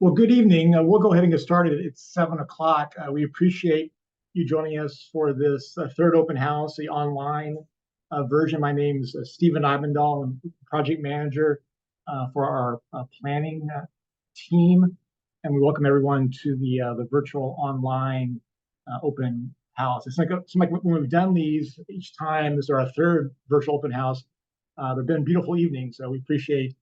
Well, good evening. We'll go ahead and get started. It's 7 o'clock. We appreciate you joining us for this third open house, the online version. My name is Stephen Ibendahl. I'm project manager for our planning team, and we welcome everyone to the virtual online open house. It's like when we've done these each time, this is our third virtual open house. They've been beautiful evenings, so we appreciate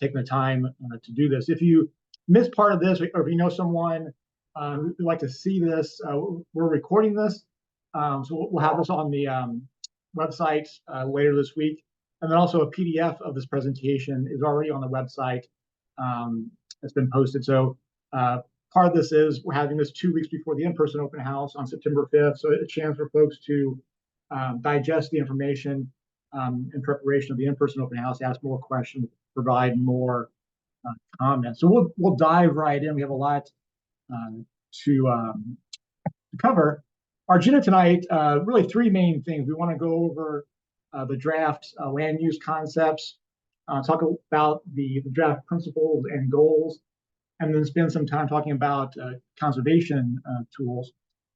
taking the time to do this. If you missed part of this, or if you know someone who'd like to see this, we're recording this. So we'll have this on the website later this week. And then also a PDF of this presentation is already on the website. It's been posted. So part of this is we're having this 2 weeks before the in-person open house on September 5th. So a chance for folks to digest the information in preparation of the in-person open house, ask more questions, provide more comments. So we'll dive right in. We have a lot to cover. Our agenda tonight, really three main things. We want to go over the draft land use concepts, talk about the draft principles and goals, and then spend some time talking about conservation tools.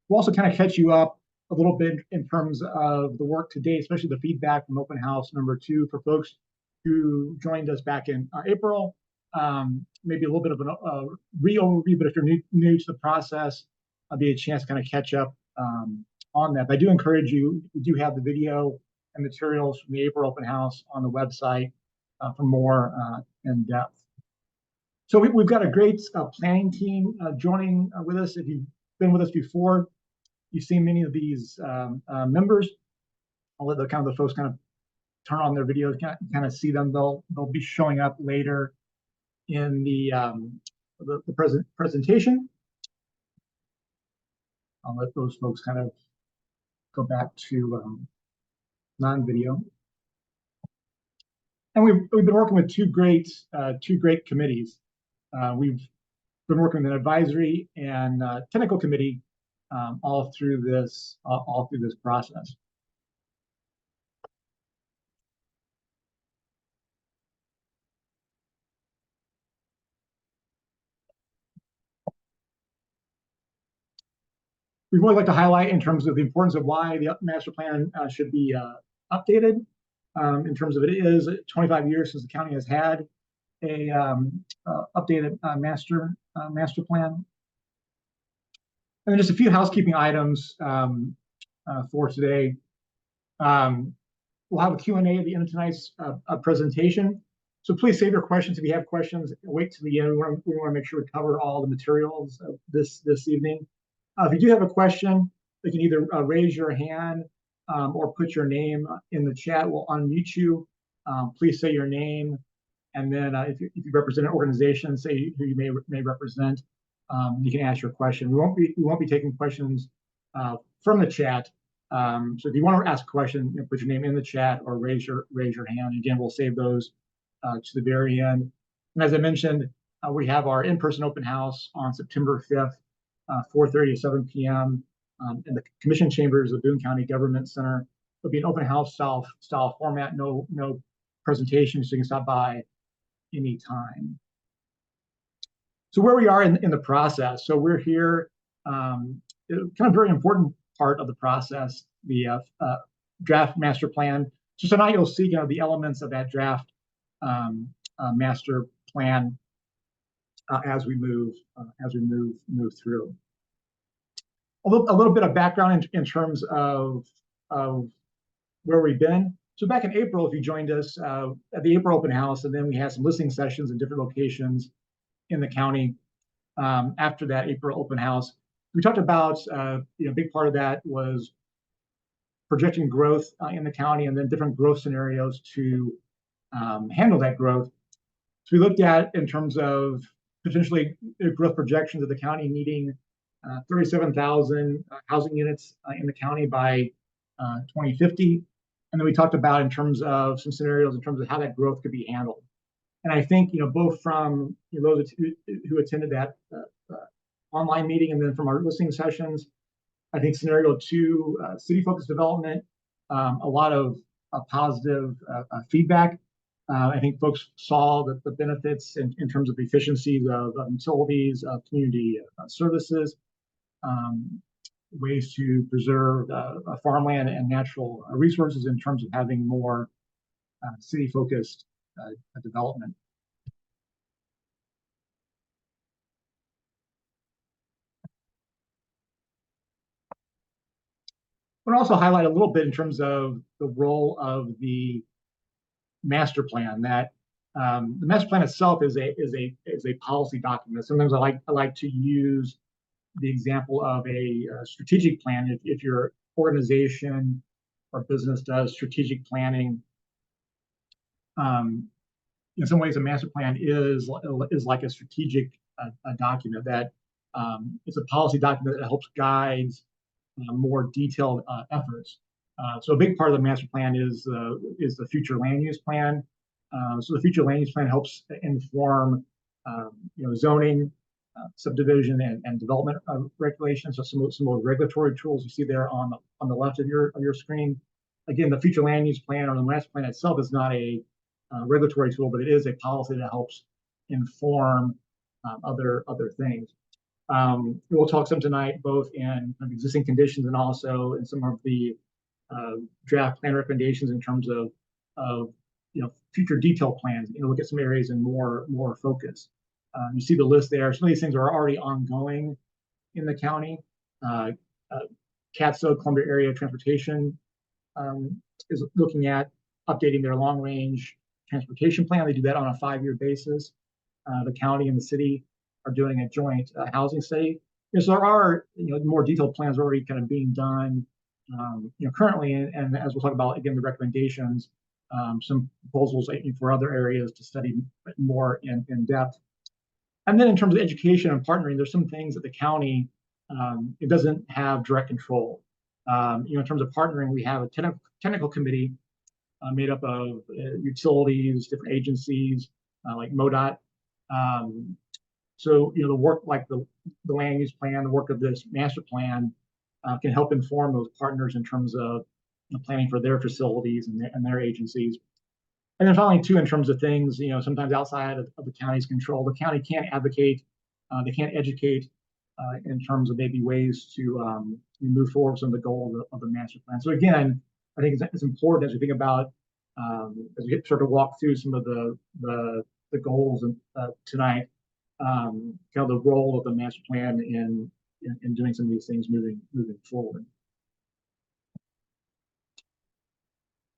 We'll also kind of catch you up a little bit in terms of the work to date, especially the feedback from open house number 2 for folks who joined us back in April. Maybe a little bit of a re-overview, but if you're new to the process, I'll be a chance to kind of catch up on that. But I do encourage you, we do have the video and materials from the April open house on the website for more in depth. So we've got a great planning team joining with us. If you've been with us before, you've seen many of these members. I'll let the folks kind of turn on their videos, kind of see them. They'll be showing up later in the presentation. I'll let those folks kind of go back to non-video. And we've been working with two great committees. We've been working with an advisory and technical committee all through this process. We'd really like to highlight in terms of the importance of why the master plan should be updated. In terms of it is 25 years since the county has had a updated master plan. And then just a few housekeeping items for today. We'll have a Q&A at the end of tonight's presentation. So please save your questions if you have questions. Wait to the end. We want to make sure we cover all the materials this evening. If you do have a question, you can either raise your hand or put your name in the chat. We'll unmute you. Please say your name, and then if you represent an organization, say who you may represent. You can ask your question. We won't be taking questions from the chat. So if you want to ask a question, put your name in the chat or raise your hand. Again, we'll save those to the very end. And as I mentioned, we have our in-person open house on September 5th. 4:30 to 7 p.m. In the commission chambers of Boone County Government Center. It'll be an open house style format, no presentations, so you can stop by anytime. So where we are in the process. So we're here, kind of very important part of the process, the draft master plan. So tonight you'll see the elements of that draft master plan as we move through. A little bit of background in terms of where we've been. So back in April, if you joined us at the April open house, and then we had some listening sessions in different locations in the county after that April open house. We talked about a big part of that was projecting growth in the county, and then different growth scenarios to handle that growth. So we looked at in terms of potentially growth projections of the county needing 37,000 housing units in the county by 2050. And then we talked about in terms of some scenarios in terms of how that growth could be handled. And I think, both from those who attended that online meeting and then from our listening sessions, I think scenario 2, city-focused development, a lot of positive feedback. I think folks saw the benefits in terms of the efficiencies of utilities, of community services, um, ways to preserve farmland and natural resources in terms of having more city-focused development. But also highlight a little bit in terms of the role of the master plan. That the master plan itself is a policy document. Sometimes I like to use the example of a strategic plan. If your organization or business does strategic planning, in some ways, a master plan is like a strategic document that it's a policy document that helps guide more detailed efforts. So a big part of the master plan is the future land use plan. So the future land use plan helps inform zoning, subdivision, and development regulations. So some of the regulatory tools you see there on the left of your screen. Again, the future land use plan or the master plan itself is not a regulatory tool, but it is a policy that helps inform other things. We'll talk some tonight, both in existing conditions and also in some of the draft plan recommendations in terms of future detailed plans. Look at some areas in more focus. You see the list there. Some of these things are already ongoing in the county. CATSO, Columbia Area Transportation, is looking at updating their long-range transportation plan. They do that on a 5-year basis. The county and the city are doing a joint housing study. So there are more detailed plans already kind of being done currently, and as we'll talk about again, the recommendations, some proposals for other areas to study more in depth. And then in terms of education and partnering, there's some things that the county it doesn't have direct control. In terms of partnering, we have a technical committee made up of utilities, different agencies like MoDOT. So the work like the land use plan, the work of this master plan can help inform those partners in terms of planning for their facilities and their agencies. And then finally, too, in terms of things, sometimes outside of the county's control, the county can't advocate, they can't educate in terms of maybe ways to move forward with some of the goals of the master plan. So again, I think it's important as we think about, as we sort of walk through some of the goals tonight, kind of the role of the master plan in doing some of these things moving forward.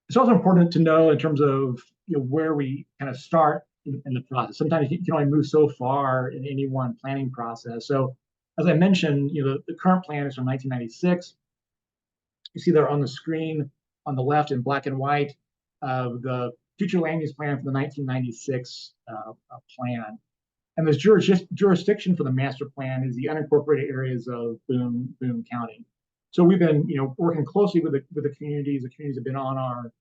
It's also important to know in terms of where we kind of start in the process. Sometimes you can only move so far in any one planning process. So as I mentioned, the current plan is from 1996. You see there on the screen on the left in black and white the future land use plan for the 1996 plan. And this jurisdiction for the master plan is the unincorporated areas of Boone County. So we've been, working closely with the communities. The communities have been on our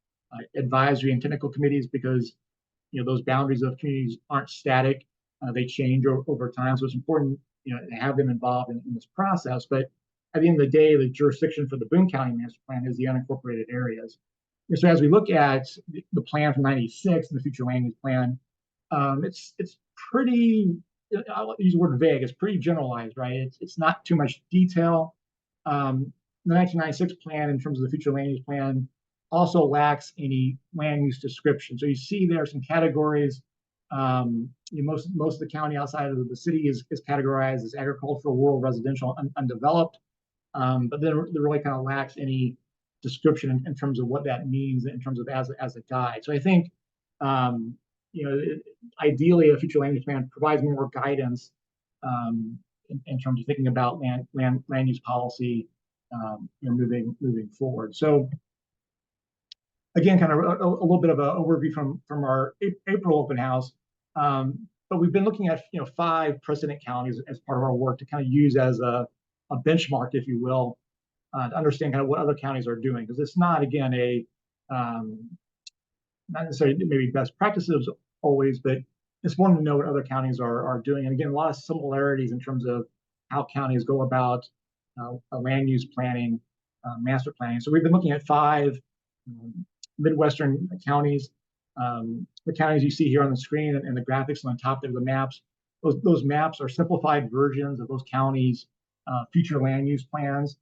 advisory and technical committees because, those boundaries of communities aren't static; they change over time. So it's important, to have them involved in this process. But at the end of the day, the jurisdiction for the Boone County Master Plan is the unincorporated areas. And so as we look at the plan from '96 and the future land use plan, it's pretty. I'll use the word vague. It's pretty generalized, right? It's not too much detail. The 1996 plan, in terms of the future land use plan, also lacks any land use description. So you see there are some categories. Most of the county outside of the city is categorized as agricultural, rural, residential, undeveloped. But then there really kind of lacks any description in terms of what that means in terms of as a guide. So I think ideally a future land use plan provides more guidance in terms of thinking about land use policy moving forward. So again, kind of a little bit of an overview from our April open house. But we've been looking at 5 precedent counties as part of our work to kind of use as a benchmark, if you will, to understand kind of what other counties are doing, because it's not, again, not necessarily maybe best practices always, but it's important to know what other counties are doing. And again, a lot of similarities in terms of how counties go about a land use planning, master planning. So we've been looking at 5 Midwestern counties. The counties you see here on the screen and the graphics on the top there, the maps, those maps are simplified versions of those counties' future land use plans.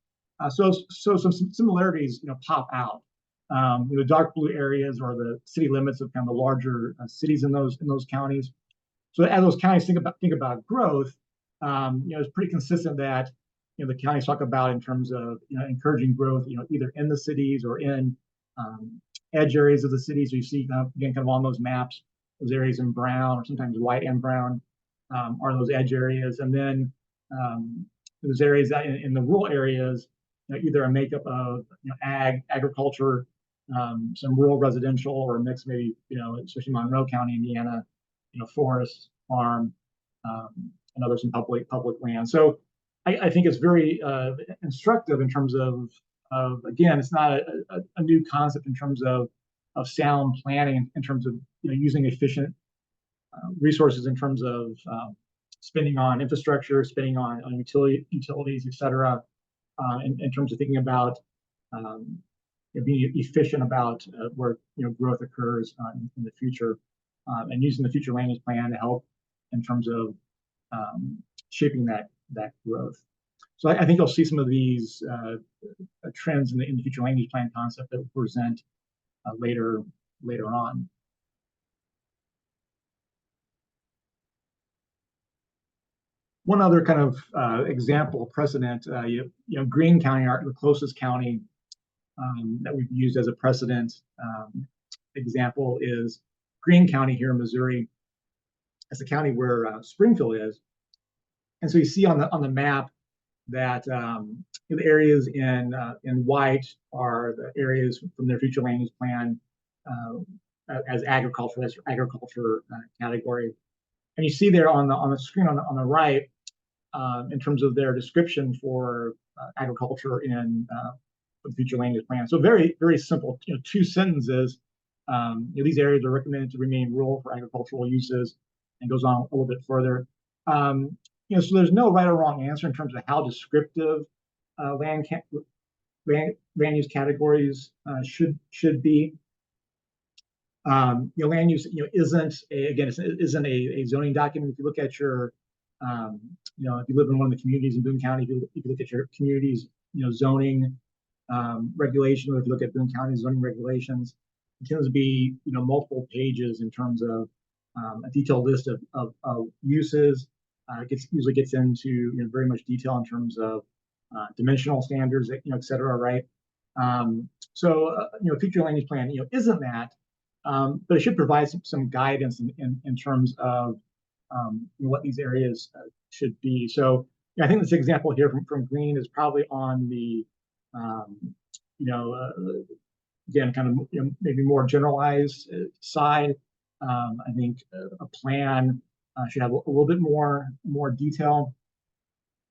So some similarities, pop out. The dark blue areas are the city limits of kind of the larger cities in those counties. So as those counties think about growth, it's pretty consistent that the counties talk about in terms of encouraging growth, either in the cities or in edge areas of the cities. So you see again kind of on those maps, those areas in brown or sometimes white and brown are those edge areas, and then those areas that in the rural areas, either a makeup of agriculture, some rural residential, or a mix maybe especially Monroe County, Indiana, forest, farm, and others in public land. So I think it's very instructive in terms of again, it's not a new concept in terms of sound planning, in terms of using efficient resources in terms of spending on infrastructure, spending on utilities, et cetera, in terms of thinking about being efficient about where growth occurs in the future, and using the future land use plan to help in terms of shaping that growth. So I think you'll see some of these trends in the future land use plan concept that we'll present later on. One other kind of example precedent, Greene County, the closest county that we've used as a precedent example is Greene County here in Missouri. It's the county where Springfield is, and so you see on the map that the areas in white are the areas from their future land use plan as agriculture. That's your agriculture category, and you see there on the screen on the right, in terms of their description for agriculture in the future land use plan. So very, very simple, 2 sentences. These areas are recommended to remain rural for agricultural uses, and goes on a little bit further. So there's no right or wrong answer in terms of how descriptive land use categories should be. Land use, isn't a zoning document. If you look at your, if you live in one of the communities in Boone County, if you look at your community's, zoning regulation, or if you look at Boone County zoning regulations, it tends to be, multiple pages in terms of a detailed list of uses. Usually gets into very much detail in terms of dimensional standards, et cetera, right? Future land use plan, isn't that, but it should provide some guidance in terms of what these areas should be. So I think this example here from Greene is probably on the again kind of maybe more generalized side. I think a plan should have a little bit more detail.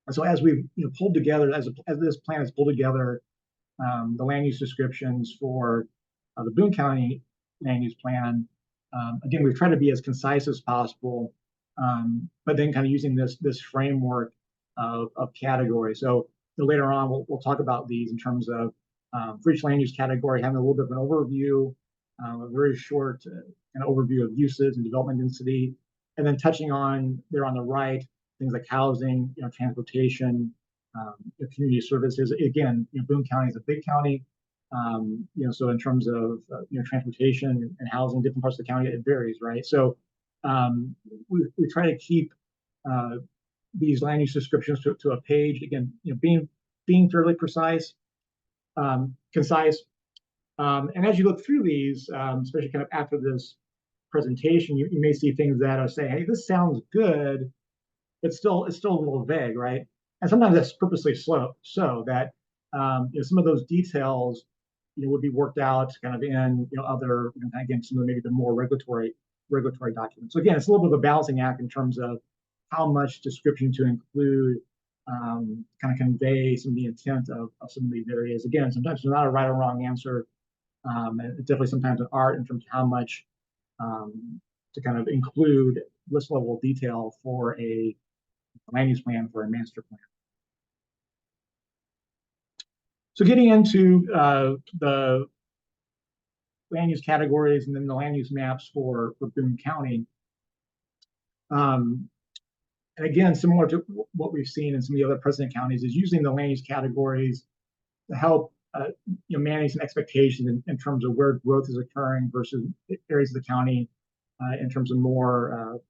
And so as we've pulled together, as this plan is pulled together, the land use descriptions for the Boone County land use plan, again, we've tried to be as concise as possible, but then kind of using this framework of categories. So later on, we'll talk about these in terms of for each land use category, having a little bit of an overview, a very short kind of overview of uses and development density, and then touching on there on the right things like housing, transportation, community services. Again, Boone County is a big county, so in terms of transportation and housing, different parts of the county, it varies, right? So we try to keep these land use descriptions to a page. Again, being fairly precise, concise, and as you look through these, especially kind of after this presentation, you may see things that are saying, "Hey, this sounds good," but it's still a little vague, right? And sometimes that's purposely slow, so that some of those details would be worked out kind of in other again some of maybe the more regulatory documents. So again, it's a little bit of a balancing act in terms of how much description to include, kind of convey some of the intent of some of these areas. Again, sometimes there's not a right or wrong answer, and it's definitely sometimes an art in terms of how much to kind of include list level detail for a land use plan, for a master plan. So getting into the land use categories and then the land use maps for Boone County. And again, similar to what we've seen in some of the other president counties, is using the land use categories to help manage some expectations in terms of where growth is occurring versus areas of the county in terms of more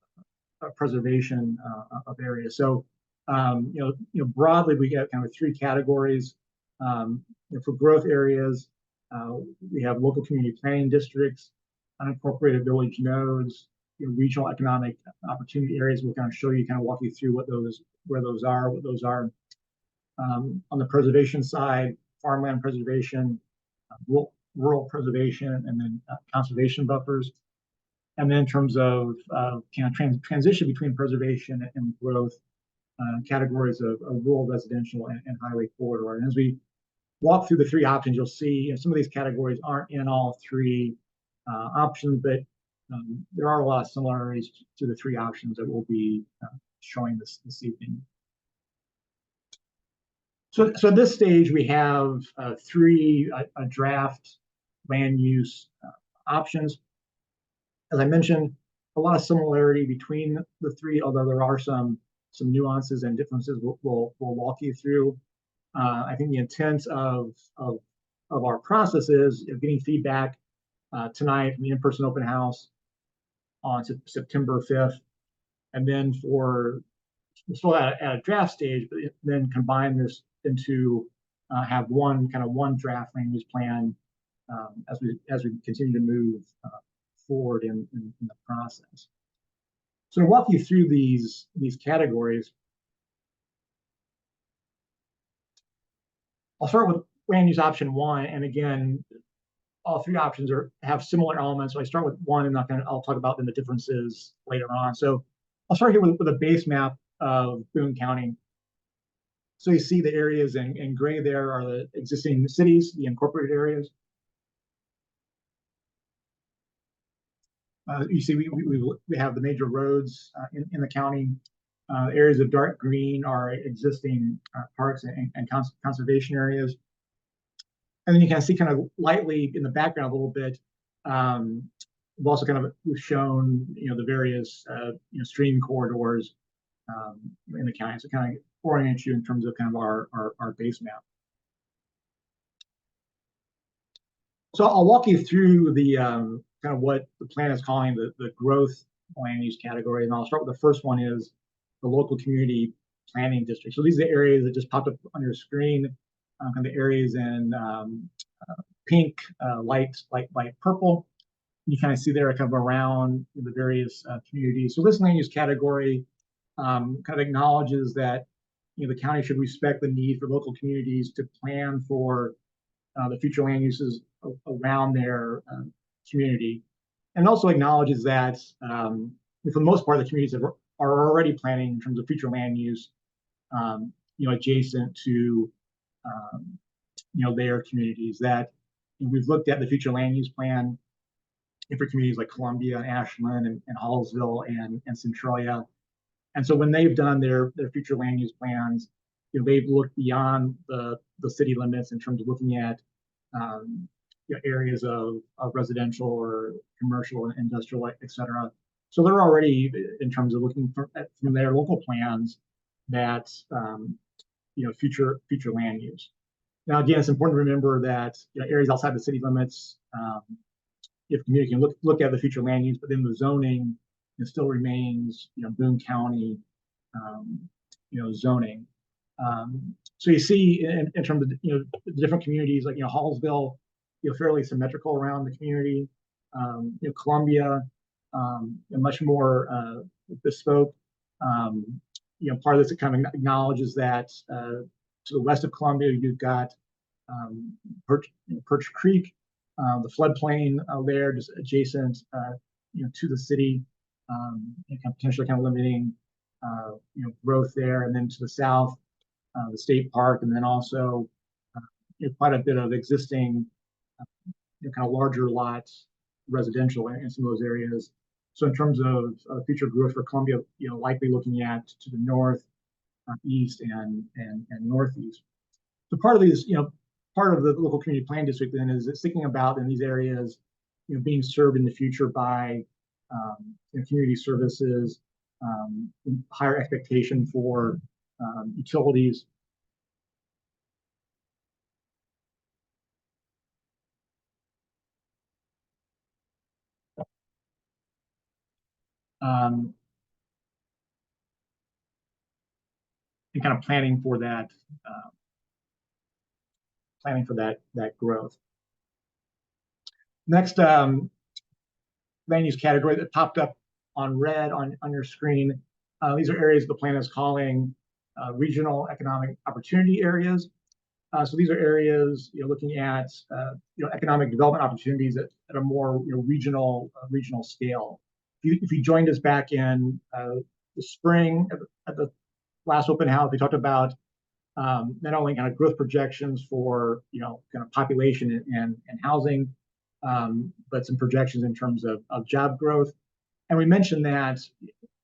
preservation of areas. So, broadly, we get kind of three categories. For growth areas, we have local community planning districts, unincorporated village nodes, regional economic opportunity areas. We'll kind of show you, kind of walk you through what those are. On the preservation side, farmland preservation, rural preservation, and then conservation buffers. And then in terms of transition between preservation and growth, categories of rural, residential, and highway corridor. And as we walk through the three options, you'll see some of these categories aren't in all three options, but there are a lot of similarities to the three options that we'll be showing this evening. So at this stage, we have three draft land use options. As I mentioned, a lot of similarity between the three, although there are some nuances and differences we'll walk you through. I think the intent of our process is getting feedback tonight from the in-person open house on September 5th, and then we're still at a draft stage, but then combine this into have one draft land use plan as we continue to move forward in the process. So to walk you through these categories, I'll start with land use option one, and again, all three options have similar elements. So I start with one, and I'll talk about then the differences later on. So I'll start here with a base map of Boone County. So you see the areas in gray there are the existing cities, the incorporated areas. You see we have the major roads in the county. Areas of dark green are existing parks and conservation areas. And then you can see kind of lightly in the background a little bit, we've also we've shown, the various, stream corridors in the county. So kind of orient you in terms of kind of our base map. So I'll walk you through the kind of what the plan is calling the growth land use category. And I'll start with the first one is the local community planning district. So these are the areas that just popped up on your screen, kind of the areas in pink, light purple. You kind of see there kind of around the various communities. So this land use category kind of acknowledges that the county should respect the need for local communities to plan for the future land uses around their community, and also acknowledges that for the most part, the communities are already planning in terms of future land use, adjacent to their communities. That we've looked at the future land use plan for communities like Columbia, Ashland, and Hallsville, and Centralia. And so when they've done their future land use plans, they've looked beyond the city limits in terms of looking at areas of residential or commercial and industrial, et cetera. So they're already, in terms of looking from their local plans, that future land use. Now, again, it's important to remember that areas outside the city limits, if community can look at the future land use, but then the zoning still remains Boone County zoning. So you see in terms of the different communities, like Hallsville, fairly symmetrical around the community. Columbia, much more bespoke. Part of this kind of acknowledges that to the west of Columbia, you've got Perch Creek, the floodplain there, just adjacent to the city, potentially kind of limiting growth there. And then to the south, the state park, and then also quite a bit of existing kind of larger lots, residential in some of those areas. So in terms of future growth for Columbia, likely looking at to the north, east, and northeast. So part of these, part of the local community plan district then is thinking about in these areas being served in the future by community services, higher expectation for utilities. And kind of planning for that growth. Next land use category that popped up on red on your screen. These are areas the plan is calling regional economic opportunity areas. So these are areas looking at economic development opportunities at a more regional scale. If you joined us back in the spring at the last open house, we talked about not only kind of growth projections for kind of population and housing, but some projections in terms of job growth. And we mentioned that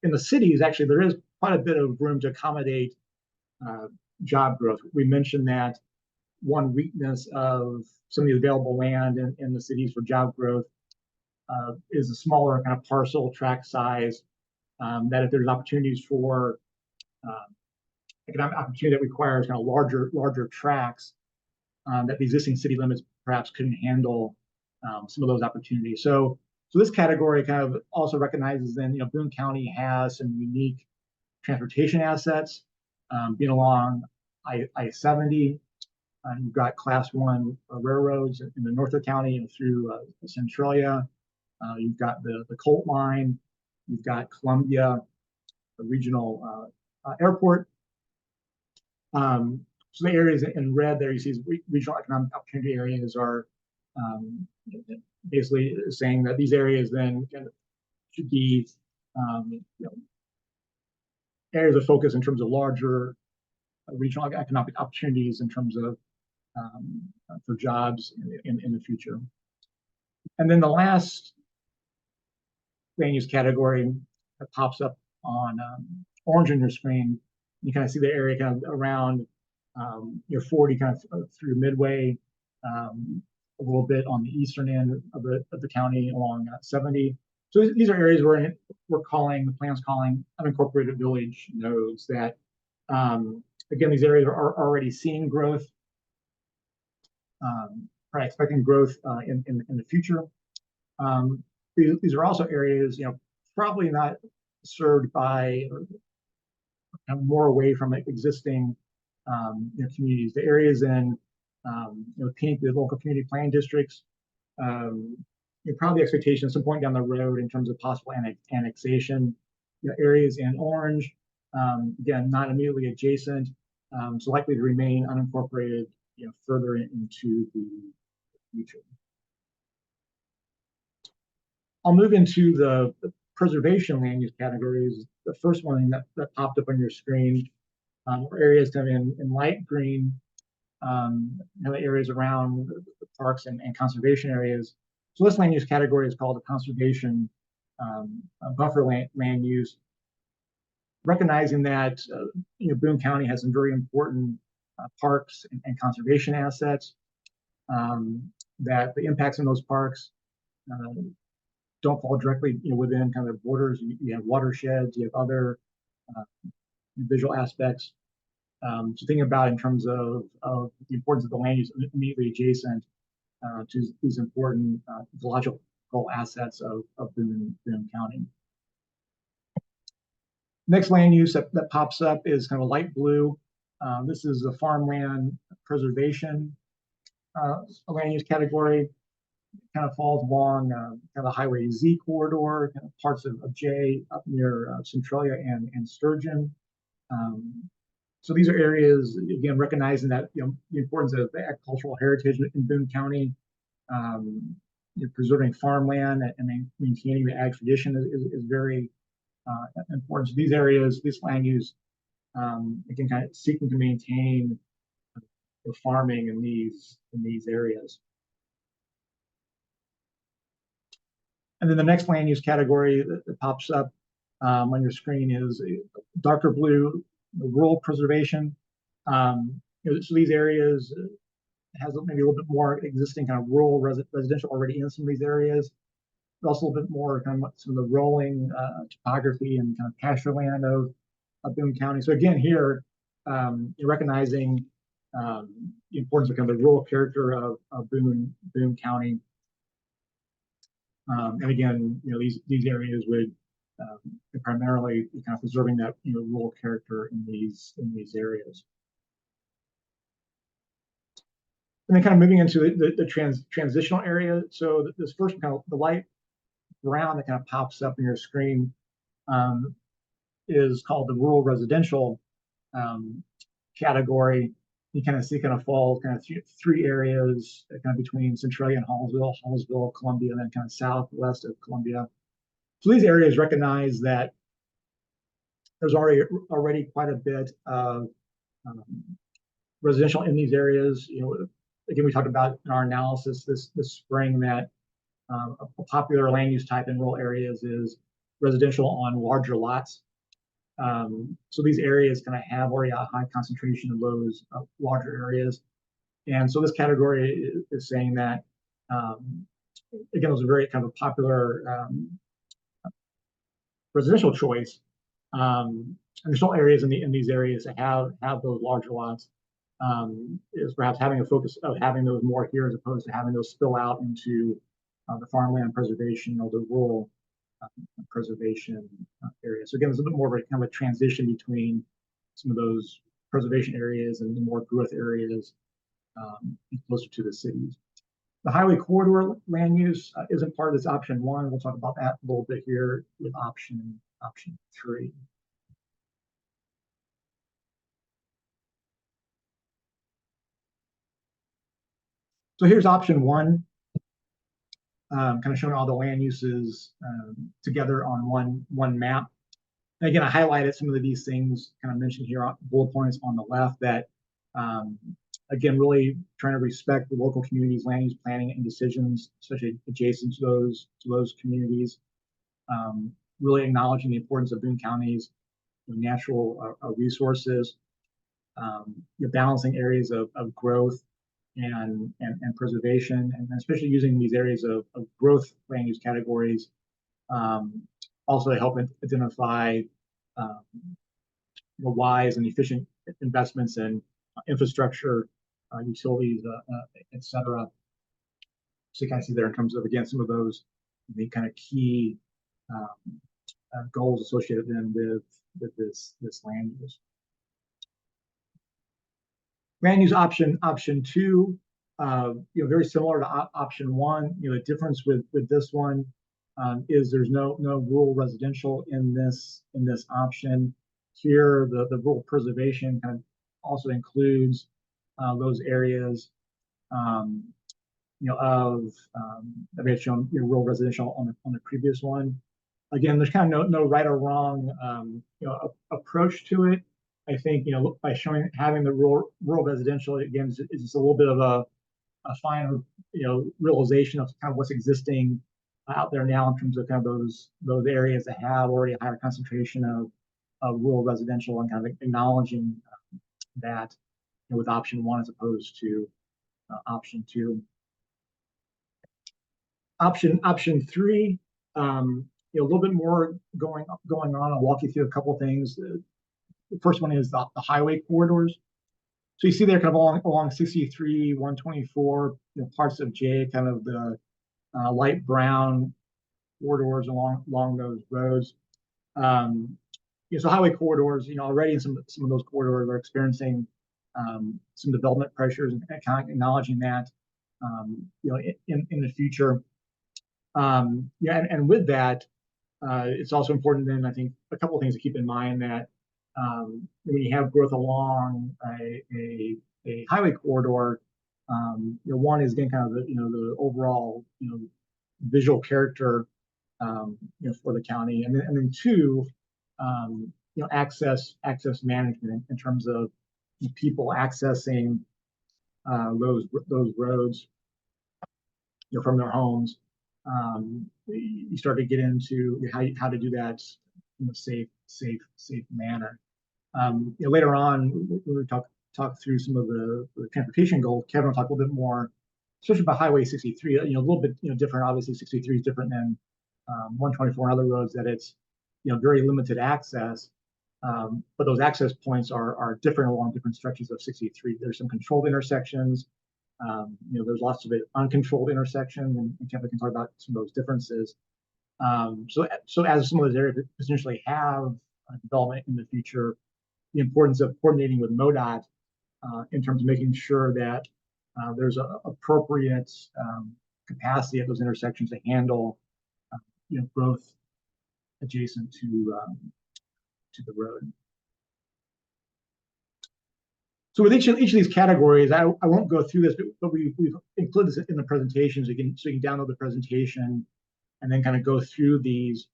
in the cities, actually, there is quite a bit of room to accommodate job growth. We mentioned that one weakness of some of the available land in the cities for job growth is a smaller kind of parcel tract size, that if there's opportunities for economic opportunity that requires kind of larger tracts, that the existing city limits perhaps couldn't handle some of those opportunities. So this category kind of also recognizes then, Boone County has some unique transportation assets, being along I-70. You've got Class 1 railroads in the north of county and through Centralia. You've got the Colt line. You've got Columbia, the regional airport. So the areas in red there you see regional economic opportunity areas are basically saying that these areas then should be areas of focus in terms of larger regional economic opportunities in terms of for jobs in the future. And then the last land use category that pops up on orange on your screen, you kind of see the area kind of around 40 kind of through Midway, a little bit on the eastern end of the county along 70. So these are areas where the plan's calling unincorporated village nodes that, again, these areas are already seeing growth, probably expecting growth in the future. These are also areas, probably not served by or more away from existing communities. The areas in pink, the local community plan districts, probably the expectation at some point down the road in terms of possible annexation. Areas in orange, again, not immediately adjacent, so likely to remain unincorporated further into the future. I'll move into the preservation land use categories. The first one that popped up on your screen are areas kind of in light green, areas around the parks and conservation areas. So this land use category is called a conservation buffer land use, recognizing that Boone County has some very important parks and conservation assets, that the impacts in those parks don't fall directly within kind of borders. You have watersheds, you have other visual aspects. So thinking about in terms of the importance of the land use immediately adjacent to these important ecological assets of Boone County. Next land use that pops up is kind of light blue. This is the farmland preservation land use category. Kind of falls along kind of the Highway Z corridor, kind of parts of J up near Centralia and Sturgeon. So these are areas, again, recognizing that the importance of the agricultural heritage in Boone County, preserving farmland and maintaining the ag tradition is very important. So these areas, this land use, again, kind of seeking to maintain the farming in these areas. And then the next land use category that pops up on your screen is darker blue, rural preservation. So these areas has maybe a little bit more existing kind of rural residential already in some of these areas. But also a little bit more kind of some of the rolling topography and kind of pasture land of Boone County. So again, here recognizing the importance of kind of the rural character of Boone County. And again, these areas would primarily kind of preserving that rural character in these areas. And then kind of moving into the transitional area. So this first kind of the light brown that kind of pops up in your screen is called the rural residential category. You kind of see kind of falls kind of three areas kind of between Centralia and Hallsville, Columbia, and then kind of southwest of Columbia. So these areas recognize that there's already quite a bit of residential in these areas. Again, we talked about in our analysis this spring that a popular land use type in rural areas is residential on larger lots. So these areas kind of have already a high concentration of those larger areas. And so this category is saying that, again, it was a very kind of a popular residential choice. And there's still areas in these areas that have those larger lots. Is perhaps having a focus of having those more here as opposed to having those spill out into the farmland preservation or the rural preservation area. So again, there's a bit more of a kind of a transition between some of those preservation areas and the more growth areas closer to the cities. The highway corridor land use isn't part of this option one. We'll talk about that a little bit here with option 3. So here's option 1, kind of showing all the land uses together on one map. And again, I highlighted some of these things kind of mentioned here, bullet points on the left that, again, really trying to respect the local community's land use planning and decisions, especially adjacent to those communities. Really acknowledging the importance of Boone County's natural resources, balancing areas of growth and preservation, and especially using these areas of growth land use categories also to help identify wise and efficient investments in infrastructure, utilities, et cetera. So you kind of see there in terms of, again, some of those the kind of key goals associated then with this land use. Land use option 2, very similar to option 1. The difference with this one is there's no rural residential in this option. Here, the rural preservation kind of also includes those areas that we had shown rural residential on the previous one. Again, there's kind of no right or wrong approach to it. I think by having the rural residential, again, is just a little bit of a fine realization of kind of what's existing out there now in terms of kind of those areas that have already a higher concentration of rural residential, and kind of acknowledging that with option 1 as opposed to option 2. Option 3, a little bit more going on. I'll walk you through a couple of things. The first one is the highway corridors. So you see there kind of along 63, 124, parts of J, kind of the light brown corridors along those roads. So highway corridors, already in some of those corridors are experiencing some development pressures, and kind of acknowledging that, in the future. And with that, it's also important then, I think, a couple of things to keep in mind that when you have growth along a highway corridor, one is again kind of the overall visual character for the county, and then 2, access management in terms of people accessing those roads from their homes. You start to get into how to do that in a safe manner. Later on, when we talk talk through some of the transportation goals. Kevin will talk a little bit more, especially about Highway 63. A little bit different. Obviously, 63 is different than 124 and other roads, that it's very limited access. But those access points are different along different stretches of 63. There's some controlled intersections. There's lots of uncontrolled intersections, and Kevin can talk about some of those differences. So as some of those areas potentially have development in the future, the importance of coordinating with MoDOT in terms of making sure that there's a appropriate capacity at those intersections to handle growth adjacent to the road. So with each of these categories, I won't go through this, but we've included this in the presentation, so you can download the presentation and then kind of go through these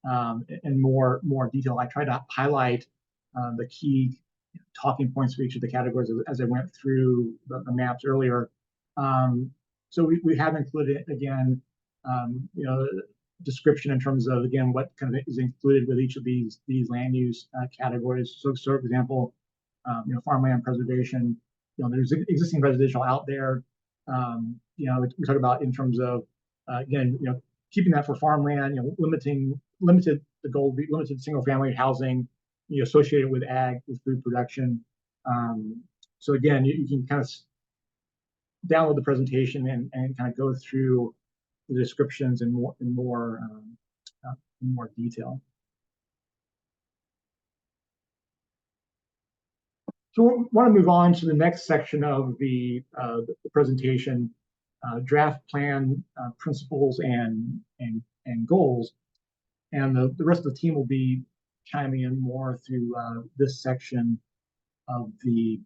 in more detail. I tried to highlight the key talking points for each of the categories as I went through the maps earlier. So we have included, again, description in terms of, again, what kind of is included with each of these land use categories. So for example, farmland preservation, there's existing residential out there. We talk about in terms of, again, keeping that for farmland, limited single family housing, associated with ag, with food production. So again, you can kind of download the presentation and kind of go through the descriptions in more detail. So I want to move on to the next section of the presentation, draft plan principles and goals, and the rest of the team will be chiming in more through this section of the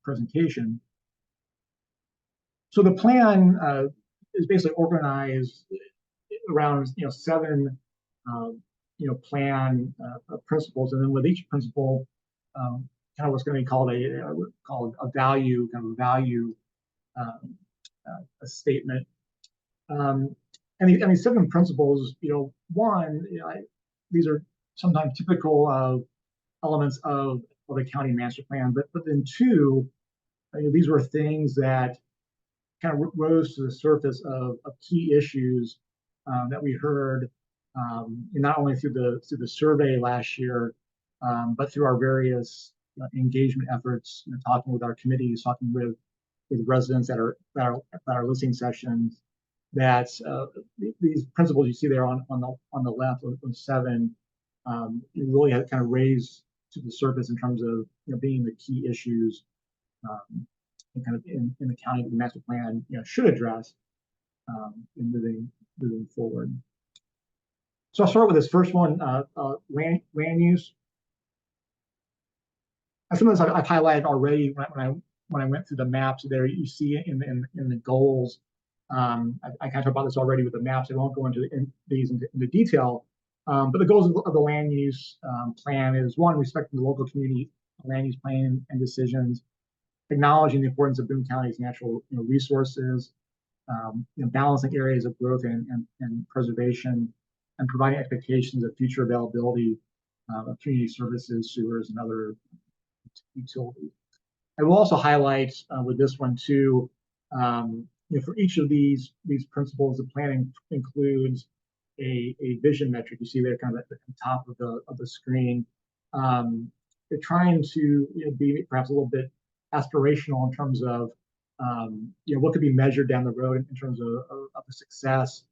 presentation. So the plan is basically organized around 7 plan principles, and then with each principle, kind of what's going to be called a value, a statement. And these 7 principles, one, these are sometimes typical of elements of a county master plan, but then 2, these were things that kind of rose to the surface of key issues that we heard, not only through the survey last year, but through our various engagement efforts, talking with our committees, talking with residents at our listening sessions. That these principles you see there on the left of 7 really had kind of raised to the surface in terms of being the key issues in the county that the master plan should address in moving forward. So I'll start with this first one, land use. Some of this I've highlighted already when I went through the maps. There you see in the goals. I kind of talked about this already with the maps. I won't go into these into detail, but the goals of the land use plan is, 1, respecting the local community land use plan and decisions, acknowledging the importance of Boone County's natural resources, balancing areas of growth and preservation, and providing expectations of future availability of community services, sewers, and other utilities. I will also highlight with this one too, for each of these principles, the planning includes a vision metric. You see there kind of at the top of the screen. They're trying to be perhaps a little bit aspirational in terms of what could be measured down the road in terms of the success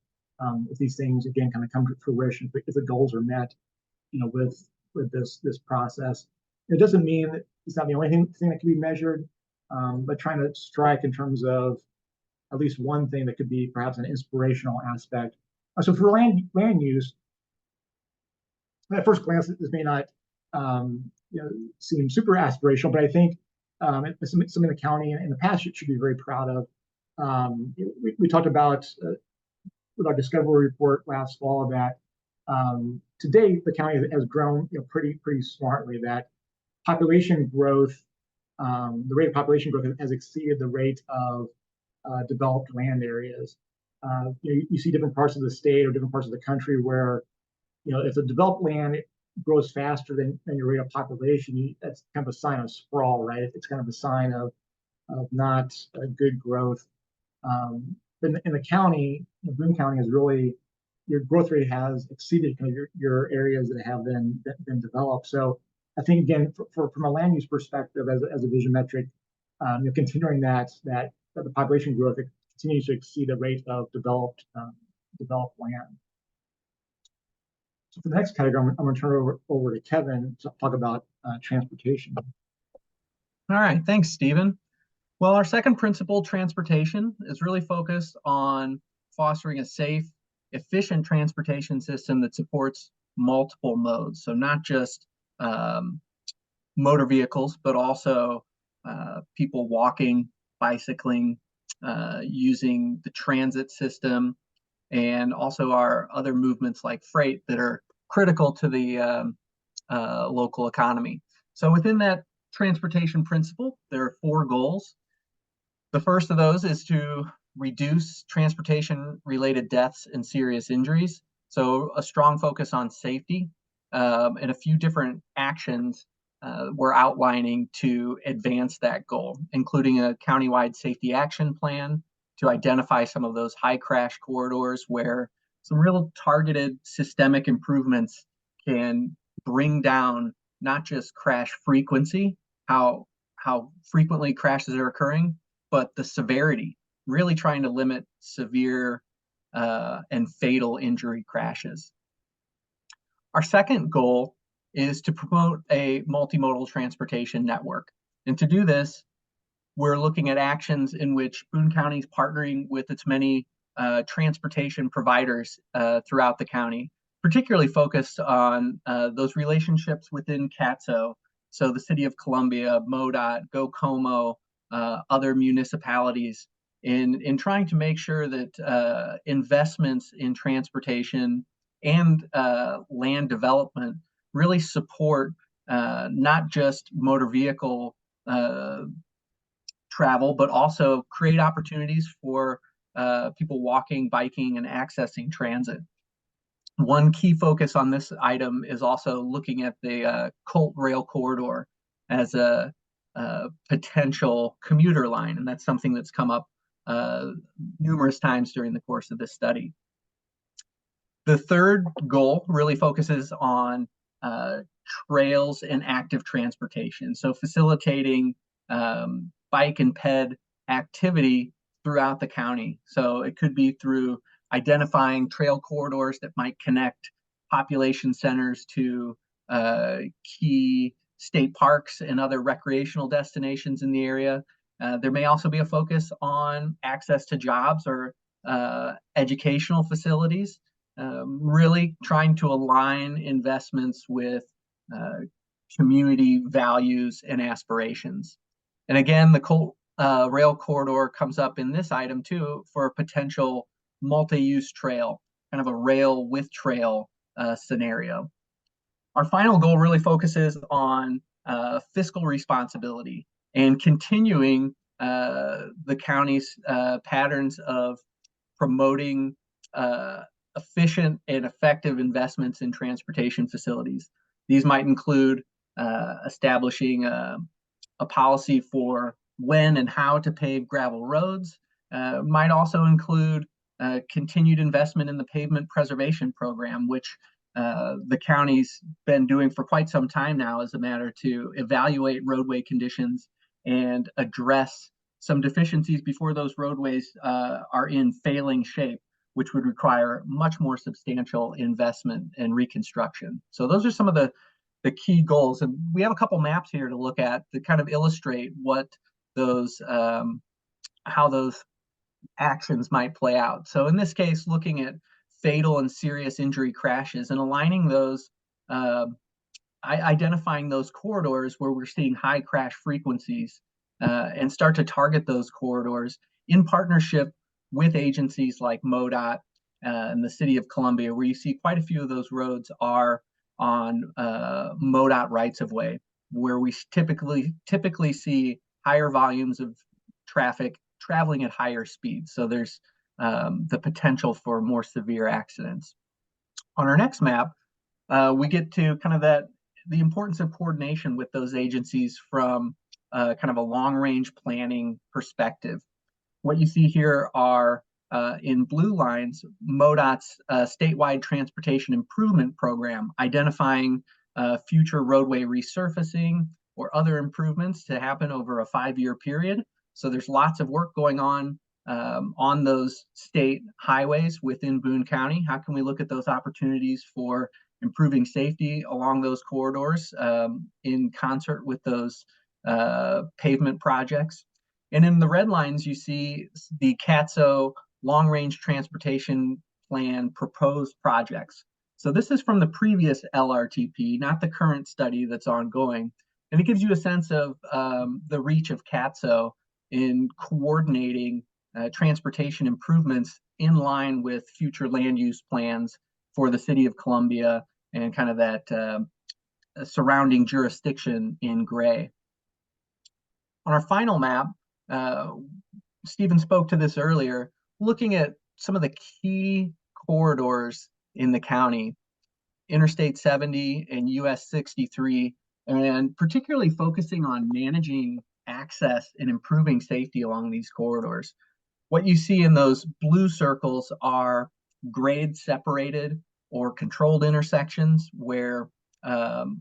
if these things again kind of come to fruition, if the goals are met with this process. It doesn't mean that it's not the only thing that can be measured, but trying to strike in terms of at least one thing that could be perhaps an inspirational aspect. So for land use, at first glance, this may not seem super aspirational, but I think it's something the county in the past should be very proud of. We talked about with our discovery report last fall that to date the county has grown pretty smartly. That population growth, the rate of population growth has exceeded the rate of developed land areas. You see different parts of the state or different parts of the country where if the developed land grows faster than your rate of population, that's kind of a sign of sprawl, right? It's kind of a sign of not a good growth. In the county, Boone County is really, your growth rate has exceeded kind of your areas that have been developed. So I think again, from a land use perspective, as a vision metric, continuing that the population growth continues to exceed the rate of developed land. So for the next category, I'm going to turn it over to Kevin to talk about transportation. All right, thanks, Stephen. Well, our second principle, transportation, is really focused on fostering a safe, efficient transportation system that supports multiple modes. So not just motor vehicles, but also people walking, bicycling, using the transit system, and also our other movements like freight that are critical to the local economy. So within that transportation principle, there are 4 goals. The first of those is to reduce transportation-related deaths and serious injuries. So a strong focus on safety, and a few different actions we're outlining to advance that goal, including a countywide safety action plan to identify some of those high crash corridors where some real targeted systemic improvements can bring down not just crash frequency, how frequently crashes are occurring, but the severity, really trying to limit severe and fatal injury crashes. Our second goal is to promote a multimodal transportation network. And to do this, we're looking at actions in which Boone County is partnering with its many transportation providers throughout the county, particularly focused on those relationships within CATSO. So the City of Columbia, MoDOT, GoComo, other municipalities, in trying to make sure that investments in transportation and land development really support not just motor vehicle travel, but also create opportunities for people walking, biking, and accessing transit. One key focus on this item is also looking at the Colt Rail Corridor as a potential commuter line, and that's something that's come up numerous times during the course of this study. The third goal really focuses on trails and active transportation, so facilitating bike and ped activity throughout the county. So it could be through identifying trail corridors that might connect population centers to key state parks and other recreational destinations in the area. There may also be a focus on access to jobs or educational facilities, really trying to align investments with community values and aspirations. And again, the Colt Rail Corridor comes up in this item too for a potential multi-use trail, kind of a rail with trail scenario. Our final goal really focuses on fiscal responsibility and continuing the county's patterns of promoting efficient and effective investments in transportation facilities. These might include establishing a policy for when and how to pave gravel roads, might also include continued investment in the pavement preservation program, which the county's been doing for quite some time now as a matter to evaluate roadway conditions and address some deficiencies before those roadways are in failing shape, which would require much more substantial investment and reconstruction. So those are some of the key goals. And we have a couple maps here to look at to kind of illustrate what those, how those actions might play out. So in this case, looking at fatal and serious injury crashes and aligning those, identifying those corridors where we're seeing high crash frequencies and start to target those corridors in partnership with agencies like MoDOT and the City of Columbia, where you see quite a few of those roads are on MoDOT rights-of-way, where we typically see higher volumes of traffic traveling at higher speeds. So there's the potential for more severe accidents. On our next map, we get to kind of the importance of coordination with those agencies from kind of a long-range planning perspective. What you see here are in blue lines, MoDOT's statewide transportation improvement program, identifying future roadway resurfacing or other improvements to happen over a 5-year period. So there's lots of work going on those state highways within Boone County. How can we look at those opportunities for improving safety along those corridors in concert with those pavement projects? And in the red lines, you see the CATSO long-range transportation plan proposed projects. So this is from the previous LRTP, not the current study that's ongoing. And it gives you a sense of the reach of CATSO in coordinating transportation improvements in line with future land use plans for the city of Columbia and kind of that surrounding jurisdiction in gray. On our final map, Stephen spoke to this earlier, looking at some of the key corridors in the county, Interstate 70 and US 63, and particularly focusing on managing access and improving safety along these corridors. What you see in those blue circles are grade separated or controlled intersections where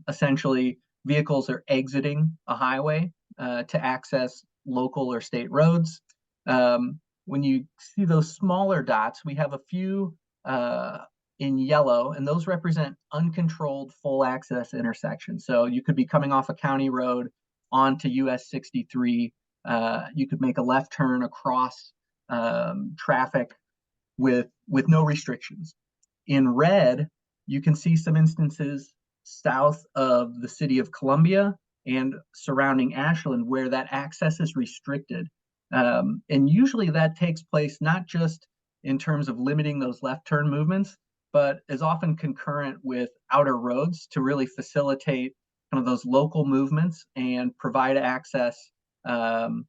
essentially vehicles are exiting a highway to access local or state roads. When you see those smaller dots, we have a few in yellow, and those represent uncontrolled full access intersections. So you could be coming off a county road onto US 63. You could make a left turn across traffic with no restrictions. In red, you can see some instances south of the city of Columbia and surrounding Ashland where that access is restricted. And usually that takes place not just in terms of limiting those left turn movements, but is often concurrent with outer roads to really facilitate kind of those local movements and provide access in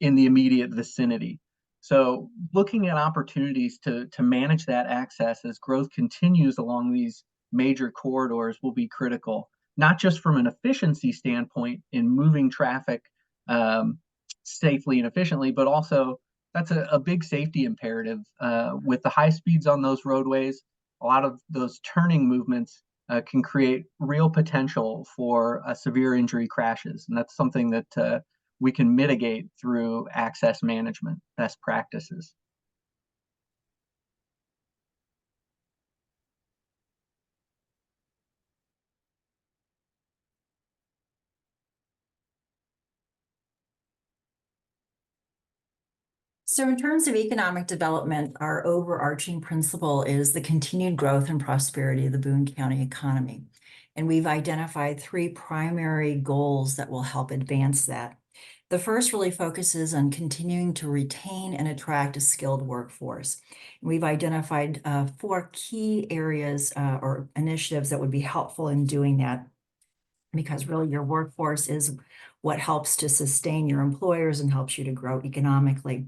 the immediate vicinity. So looking at opportunities to manage that access as growth continues along these major corridors will be critical, not just from an efficiency standpoint in moving traffic safely and efficiently, but also that's a big safety imperative. With the high speeds on those roadways, a lot of those turning movements can create real potential for severe injury crashes. And that's something that we can mitigate through access management best practices. So in terms of economic development, our overarching principle is the continued growth and prosperity of the Boone County economy. And we've identified 3 primary goals that will help advance that. The first really focuses on continuing to retain and attract a skilled workforce. And we've identified 4 key areas or initiatives that would be helpful in doing that, because really your workforce is what helps to sustain your employers and helps you to grow economically.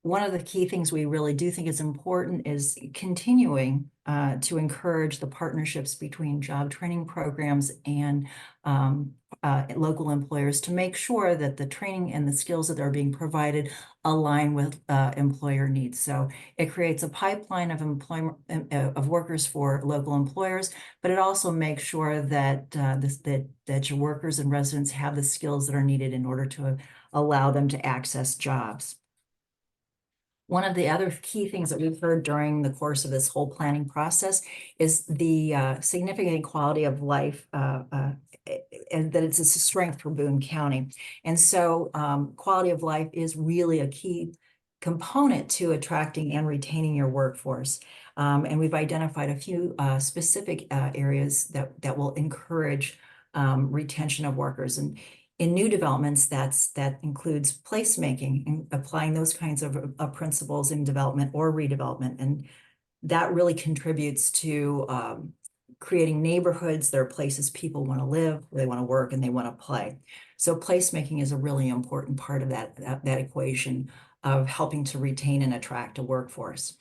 One of the key things we really do think is important is continuing to encourage the partnerships between job training programs and local employers to make sure that the training and the skills that are being provided align with employer needs. So it creates a pipeline of employment of workers for local employers, but it also makes sure that that your workers and residents have the skills that are needed in order to allow them to access jobs. One of the other key things that we've heard during the course of this whole planning process is the significant quality of life, and that it's a strength for Boone County. And so quality of life is really a key component to attracting and retaining your workforce. And we've identified a few specific areas that will encourage retention of workers. And in new developments, that includes placemaking and applying those kinds of principles in development or redevelopment. And that really contributes to creating neighborhoods that are places people want to live, they want to work, and they want to play. So placemaking is a really important part of that equation of helping to retain and attract a workforce.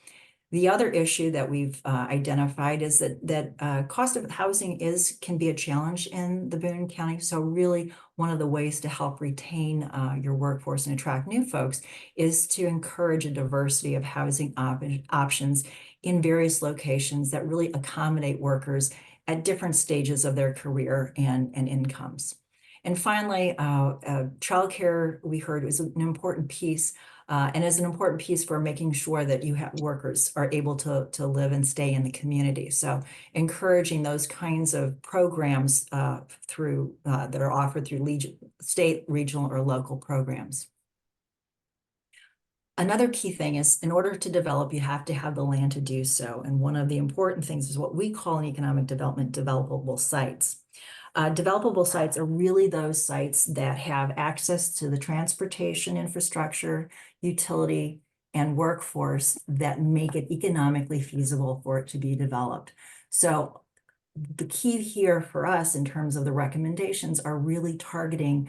The other issue that we've identified is that cost of housing can be a challenge in the Boone County. So really, one of the ways to help retain your workforce and attract new folks is to encourage a diversity of housing options in various locations that really accommodate workers at different stages of their career and incomes. And finally, childcare, we heard, was an important piece, and is an important piece for making sure that workers are able to live and stay in the community. So encouraging those kinds of programs that are offered through state, regional, or local programs. Another key thing is, in order to develop, you have to have the land to do so. And one of the important things is what we call in economic development developable sites. Developable sites are really those sites that have access to the transportation infrastructure, utility, and workforce that make it economically feasible for it to be developed. So the key here for us in terms of the recommendations are really targeting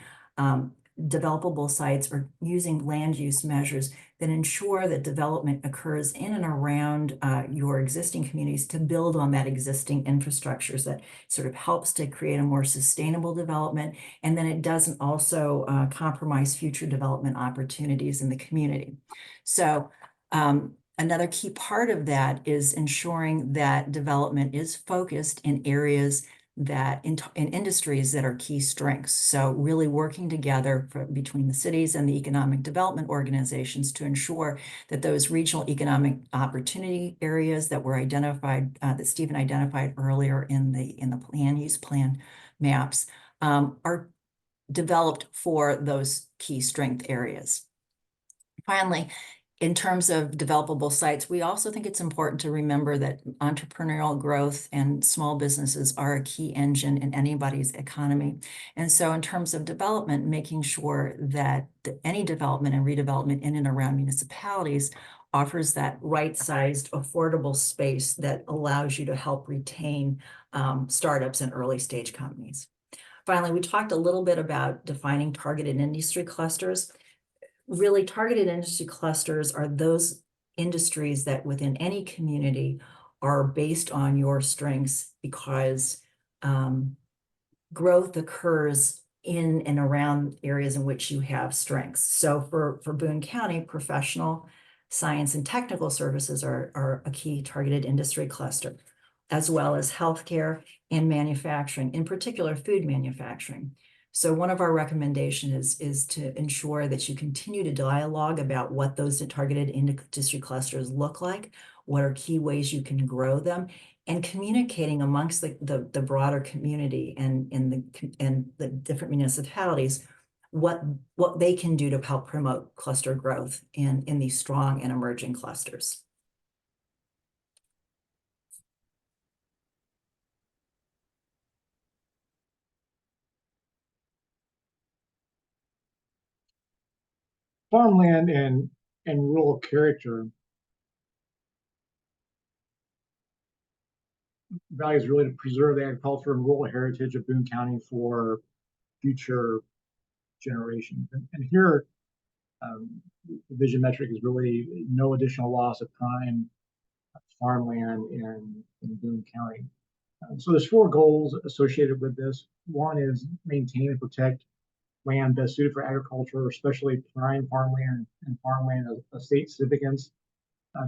developable sites or using land use measures that ensure that development occurs in and around your existing communities to build on that existing infrastructures that sort of helps to create a more sustainable development. And then it doesn't also compromise future development opportunities in the community. So another key part of that is ensuring that development is focused in areas that in industries that are key strengths. So really working together between the cities and the economic development organizations to ensure that those regional economic opportunity areas that were identified, that Stephen identified earlier in the land use plan maps, are developed for those key strength areas. Finally, in terms of developable sites, we also think it's important to remember that entrepreneurial growth and small businesses are a key engine in anybody's economy. And so in terms of development, making sure that any development and redevelopment in and around municipalities offers that right-sized, affordable space that allows you to help retain startups and early stage companies. Finally, we talked a little bit about defining targeted industry clusters. Really, targeted industry clusters are those industries that within any community are based on your strengths, because growth occurs in and around areas in which you have strengths. So for Boone County, professional, science, and technical services are a key targeted industry cluster, as well as healthcare and manufacturing, in particular food manufacturing. So one of our recommendations is to ensure that you continue to dialogue about what those targeted industry clusters look like, what are key ways you can grow them, and communicating amongst the broader community and the different municipalities what they can do to help promote cluster growth in these strong and emerging clusters. Farmland and rural character values really to preserve the agriculture and rural heritage of Boone County for future generations. And here, the vision metric is really no additional loss of prime farmland in Boone County. So there's 4 goals associated with this. One is maintain and protect land best suited for agriculture, especially prime farmland and farmland of state significance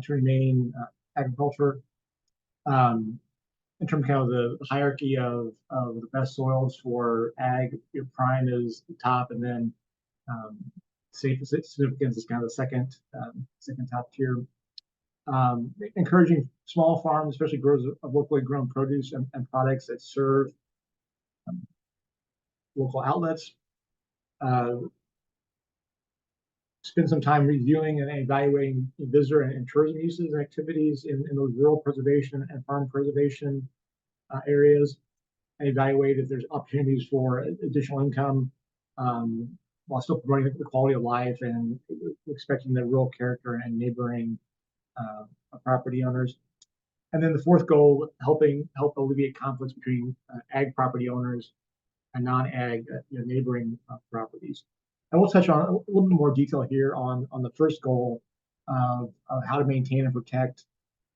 to remain agriculture. In terms of kind of the hierarchy of the best soils for ag, your prime is the top, and then state significance is kind of the second top tier. Encouraging small farms, especially growers of locally grown produce and products that serve local outlets. Spend some time reviewing and evaluating visitor and tourism uses and activities in those rural preservation and farm preservation areas, and evaluate if there's opportunities for additional income while still promoting the quality of life and expecting the rural character and neighboring property owners. And then the 4th goal, help alleviate conflicts between ag property owners and non-ag neighboring properties. And we'll touch on a little bit more detail here on the first goal of how to maintain and protect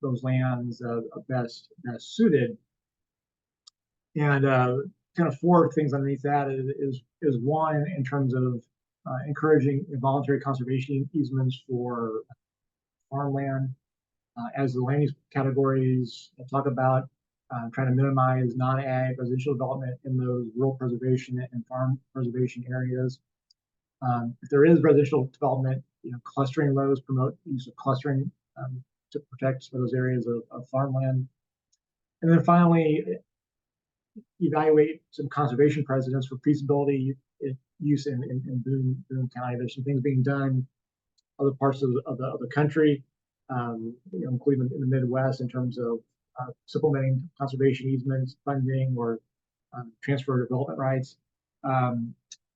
those lands best suited. And kind of four things underneath that is one, in terms of encouraging voluntary conservation easements for farmland. As the land use categories talk about, trying to minimize non-ag residential development in those rural preservation and farm preservation areas. If there is residential development, clustering those, promote use of clustering to protect some of those areas of farmland. And then finally, evaluate some conservation precedents for feasibility use in Boone County. There's some things being done other parts of the country, including in the Midwest, in terms of supplementing conservation easements, funding, or transfer of development rights.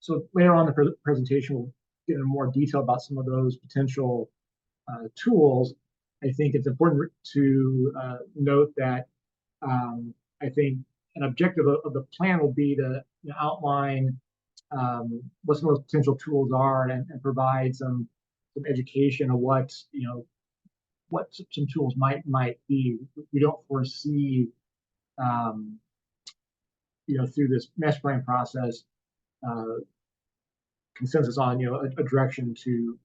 So later on in the presentation, we'll get into more detail about some of those potential tools. I think it's important to note that I think an objective of the plan will be to outline what some of those potential tools are, and provide some education of what some tools might be. We don't foresee through this master plan process consensus on a direction to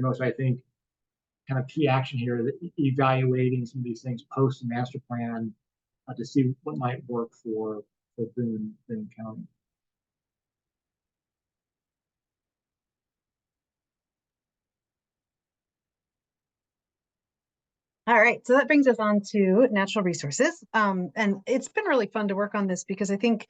go. So I think kind of key action here is evaluating some of these things post master plan to see what might work for Boone County. All right, so that brings us on to natural resources. And it's been really fun to work on this because I think,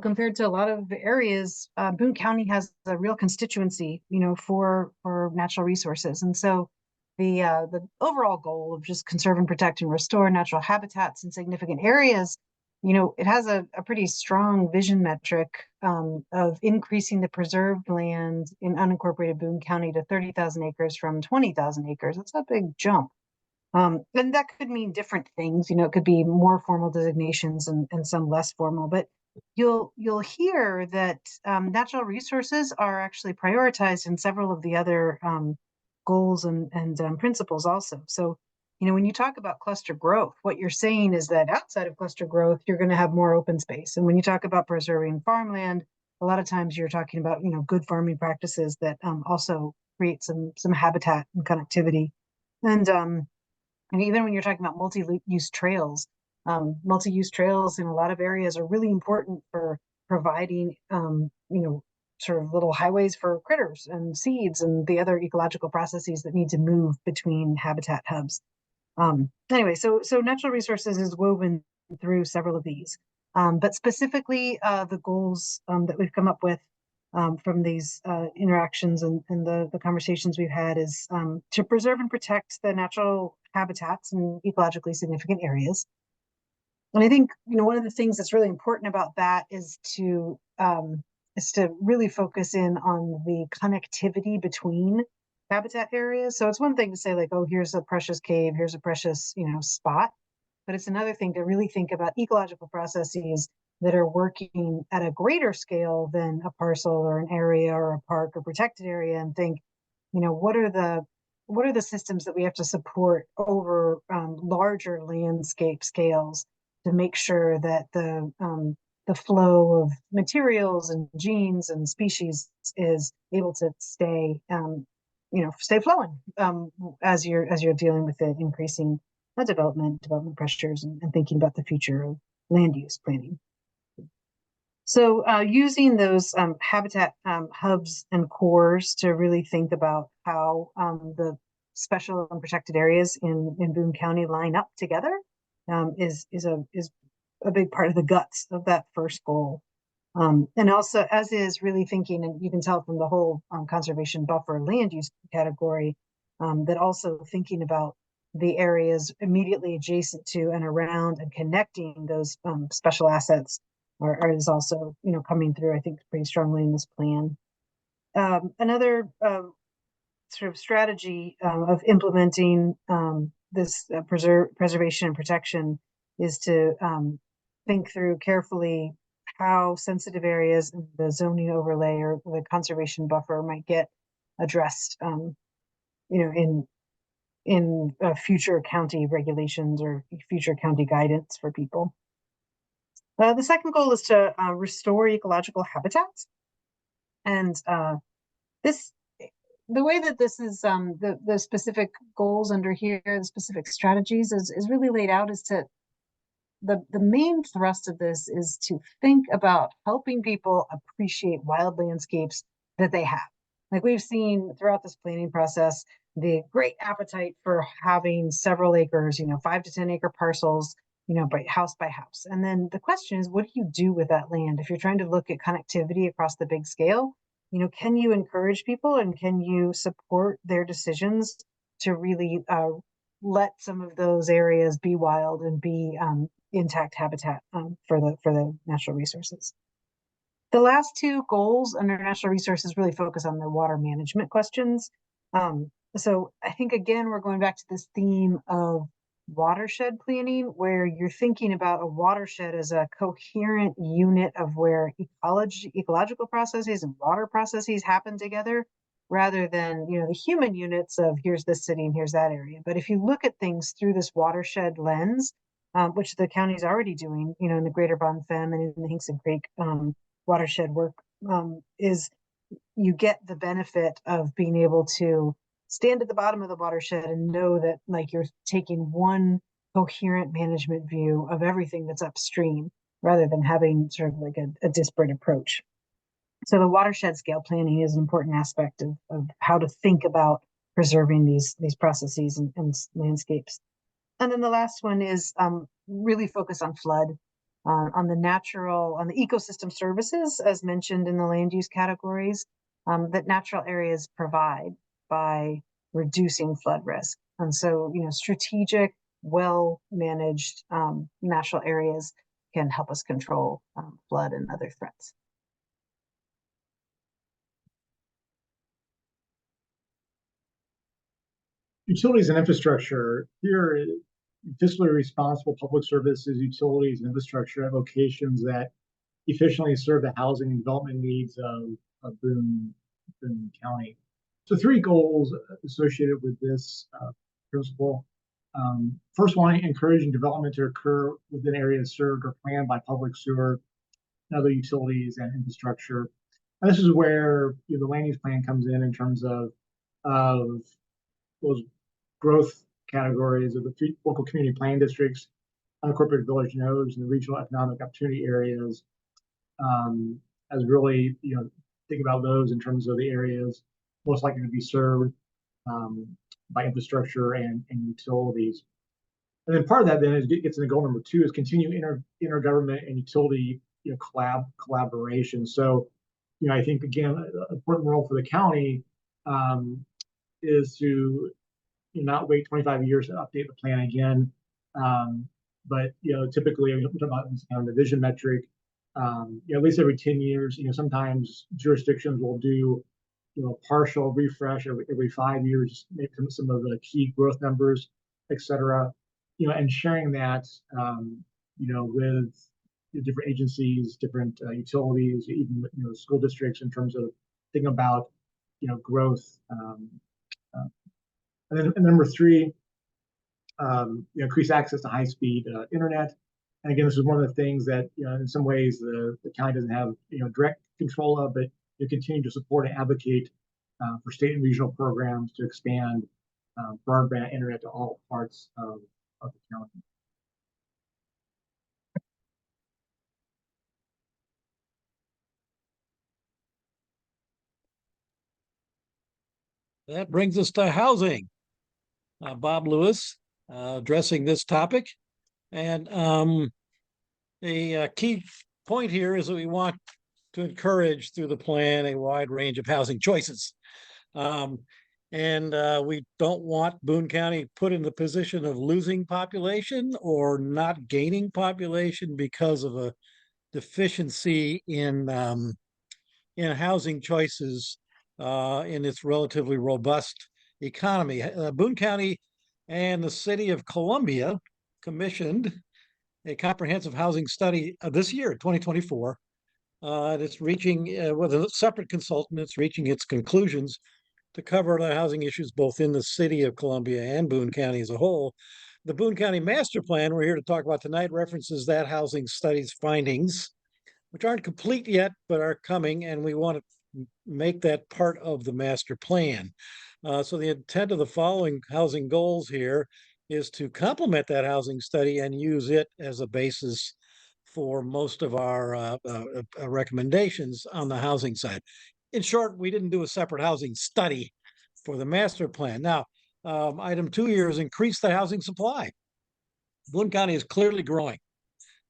compared to a lot of areas, Boone County has a real constituency, for natural resources. And so the overall goal of just conserve and protect and restore natural habitats in significant areas, it has a pretty strong vision metric of increasing the preserved land in unincorporated Boone County to 30,000 acres from 20,000 acres. That's a big jump. And that could mean different things. It could be more formal designations and some less formal. But you'll hear that natural resources are actually prioritized in several of the other goals and principles also. So, when you talk about cluster growth, what you're saying is that outside of cluster growth, you're going to have more open space. And when you talk about preserving farmland, a lot of times you're talking about good farming practices that also create some habitat and connectivity. And even when you're talking about multi-use trails in a lot of areas are really important for providing, sort of little highways for critters and seeds and the other ecological processes that need to move between habitat hubs. Anyway, so natural resources is woven through several of these, but specifically the goals that we've come up with from these interactions and the conversations we've had is to preserve and protect the natural habitats in ecologically significant areas. And I think, one of the things that's really important about that is to really focus in on the connectivity between habitat areas. So it's one thing to say like, oh, here's a precious cave, here's a precious, spot. But it's another thing to really think about ecological processes that are working at a greater scale than a parcel or an area or a park or protected area, and think, what are the systems that we have to support over larger landscape scales to make sure that the flow of materials and genes and species is able to stay flowing as you're dealing with the increasing development pressures and thinking about the future of land use planning. So using those habitat hubs and cores to really think about how the special and protected areas in Boone County line up together is a big part of the guts of that first goal. And also, as is really thinking, and you can tell from the whole conservation buffer land use category, that also thinking about the areas immediately adjacent to and around and connecting those special assets is also, coming through, I think, pretty strongly in this plan. Another sort of strategy of implementing this preservation and protection is to think through carefully how sensitive areas in the zoning overlay or the conservation buffer might get addressed, in in future county regulations or future county guidance for people. The second goal is to restore ecological habitats. And the way that this is, the specific goals under here, the specific strategies is really laid out is to, the main thrust of this is to think about helping people appreciate wild landscapes that they have. Like we've seen throughout this planning process, the great appetite for having several acres, 5 to 10 acre parcels, by house. And then the question is, what do you do with that land? If you're trying to look at connectivity across the big scale, can you encourage people and can you support their decisions to really let some of those areas be wild and be intact habitat for the natural resources? The last two goals under natural resources really focus on the water management questions. So I think, again, we're going back to this theme of watershed planning, where you're thinking about a watershed as a coherent unit of where ecological processes and water processes happen together, rather than the human units of here's this city and here's that area. But if you look at things through this watershed lens, which the county is already doing, in the Greater Bon Femme and in the Hinkson Creek watershed work, is you get the benefit of being able to stand at the bottom of the watershed and know that like you're taking one coherent management view of everything that's upstream, rather than having sort of like a disparate approach. So the watershed scale planning is an important aspect of how to think about preserving these processes and landscapes. And then the last one is really focus on flood, on the ecosystem services, as mentioned in the land use categories, that natural areas provide by reducing flood risk. And so, strategic, well-managed natural areas can help us control flood and other threats. Utilities and infrastructure. Here, fiscally responsible public services, utilities, and infrastructure have locations that efficiently serve the housing and development needs of Boone County. So 3 goals associated with this principle. First one, encouraging development to occur within areas served or planned by public sewer and other utilities and infrastructure. And this is where the land use plan comes in terms of those growth categories of the local community plan districts, unincorporated village nodes, and the regional economic opportunity areas, as really, think about those in terms of the areas most likely to be served by infrastructure and utilities. And then part of that then is gets into goal number 2 is continue intergovernment and utility collaboration. So, I think again, an important role for the county is to not wait 25 years to update the plan again. But typically we talk about this kind of division metric. At least every 10 years. Sometimes jurisdictions will do partial refresh every 5 years, make some of the key growth numbers, et cetera. And sharing that with different agencies, different utilities, even school districts, in terms of thinking about growth. And then number 3, increase access to high-speed internet. And again, this is one of the things that in some ways the county doesn't have direct control of, but you continue to support and advocate for state and regional programs to expand broadband internet to all parts of the county. That brings us to housing. Bob Lewis addressing this topic. And the key point here is that we want to encourage through the plan a wide range of housing choices. And we don't want Boone County put in the position of losing population or not gaining population because of a deficiency in housing choices in its relatively robust economy. Boone County and the city of Columbia commissioned a comprehensive housing study this year, 2024. It's reaching, with a separate consultant, it's reaching its conclusions to cover the housing issues both in the city of Columbia and Boone County as a whole. The Boone County Master Plan we're here to talk about tonight references that housing study's findings, which aren't complete yet, but are coming, and we want to make that part of the master plan. So the intent of the following housing goals here is to complement that housing study and use it as a basis for most of our recommendations on the housing side. In short, we didn't do a separate housing study for the master plan. Now, item 2 here is increase the housing supply. Boone County is clearly growing.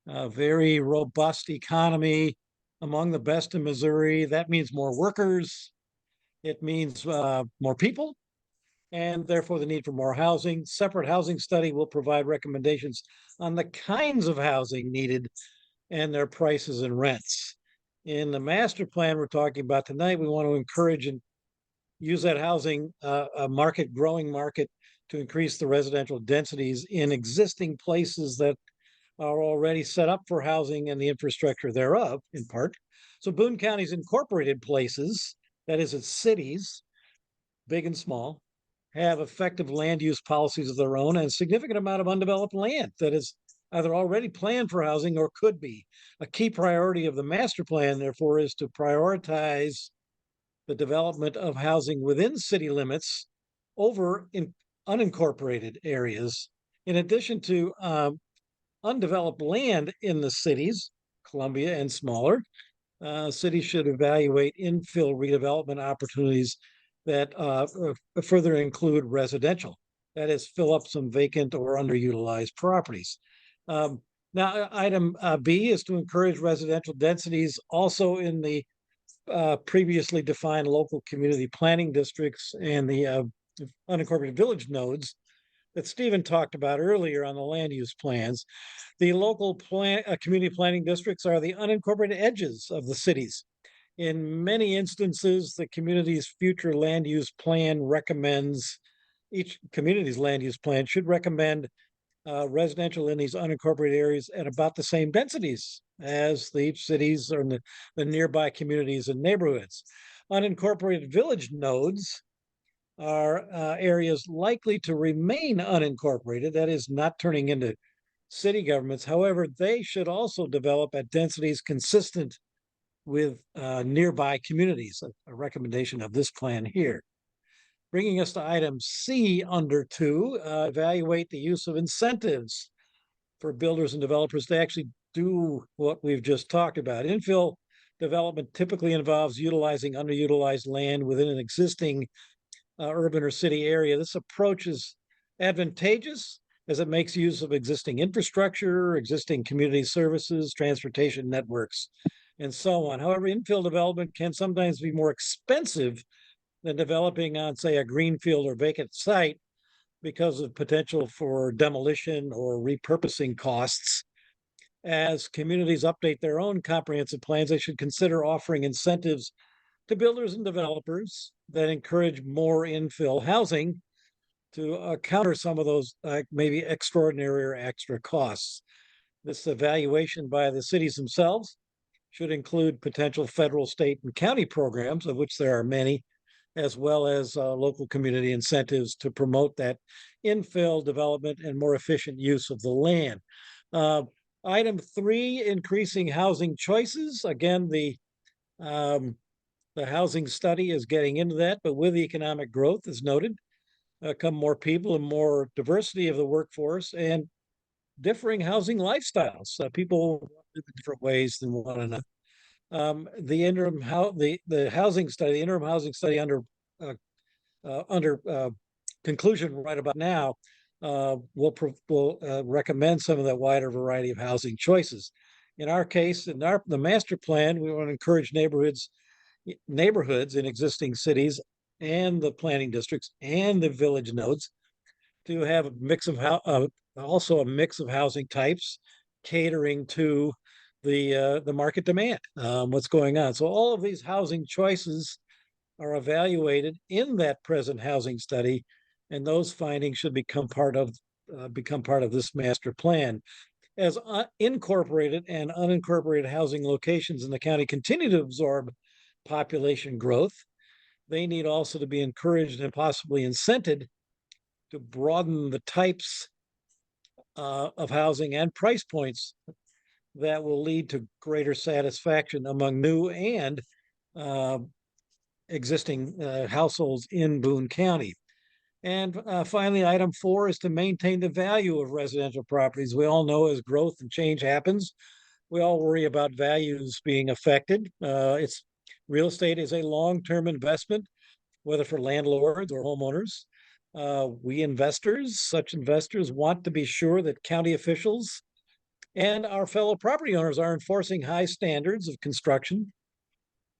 A very robust economy, among the best in Missouri. That means more workers. It means more people, and therefore the need for more housing. Separate housing study will provide recommendations on the kinds of housing needed and their prices and rents. In the master plan we're talking about tonight, we want to encourage and use that housing growing market to increase the residential densities in existing places that are already set up for housing and the infrastructure thereof, in part. So Boone County's incorporated places, that is, its cities, big and small, have effective land use policies of their own and a significant amount of undeveloped land that is either already planned for housing or could be. A key priority of the master plan, therefore, is to prioritize the development of housing within city limits over in unincorporated areas, in addition to undeveloped land in the cities, Columbia and smaller. Cities should evaluate infill redevelopment opportunities that further include residential. That is, fill up some vacant or underutilized properties. Now, item B is to encourage residential densities also in the previously defined local community planning districts and the unincorporated village nodes that Stephen talked about earlier on the land use plans. The local community planning districts are the unincorporated edges of the cities. In many instances, the community's future land use plan recommends, each community's land use plan should recommend residential in these unincorporated areas at about the same densities as the cities or the nearby communities and neighborhoods. Unincorporated village nodes are areas likely to remain unincorporated, that is, not turning into city governments. However, they should also develop at densities consistent with nearby communities, a recommendation of this plan here. Bringing us to item C under 2, evaluate the use of incentives for builders and developers to actually do what we've just talked about. Infill development typically involves utilizing underutilized land within an existing urban or city area. This approach is advantageous as it makes use of existing infrastructure, existing community services, transportation networks, and so on. However, infill development can sometimes be more expensive than developing on, say, a greenfield or vacant site because of potential for demolition or repurposing costs. As communities update their own comprehensive plans, they should consider offering incentives to builders and developers that encourage more infill housing to counter some of those maybe extraordinary or extra costs. This evaluation by the cities themselves should include potential federal, state, and county programs, of which there are many, as well as local community incentives to promote that infill development and more efficient use of the land. Item 3, increasing housing choices. Again, the housing study is getting into that, but with economic growth, as noted, come more people and more diversity of the workforce and differing housing lifestyles. People live in different ways than one another. The interim housing study, the interim housing study under conclusion right about now will recommend some of that wider variety of housing choices. In our case, in the master plan, we want to encourage neighborhoods in existing cities and the planning districts and the village nodes to have a mix of also a mix of housing types, catering to the market demand, what's going on. So all of these housing choices are evaluated in that present housing study, and those findings should become part of this master plan. As incorporated and unincorporated housing locations in the county continue to absorb population growth, they need also to be encouraged and possibly incented to broaden the types of housing and price points that will lead to greater satisfaction among new and uh, existing households in Boone County. And finally, item 4 is to maintain the value of residential properties. We all know as growth and change happens, we all worry about values being affected. It's real estate is a long-term investment, whether for landlords or homeowners. We investors, such investors, want to be sure that county officials and our fellow property owners are enforcing high standards of construction,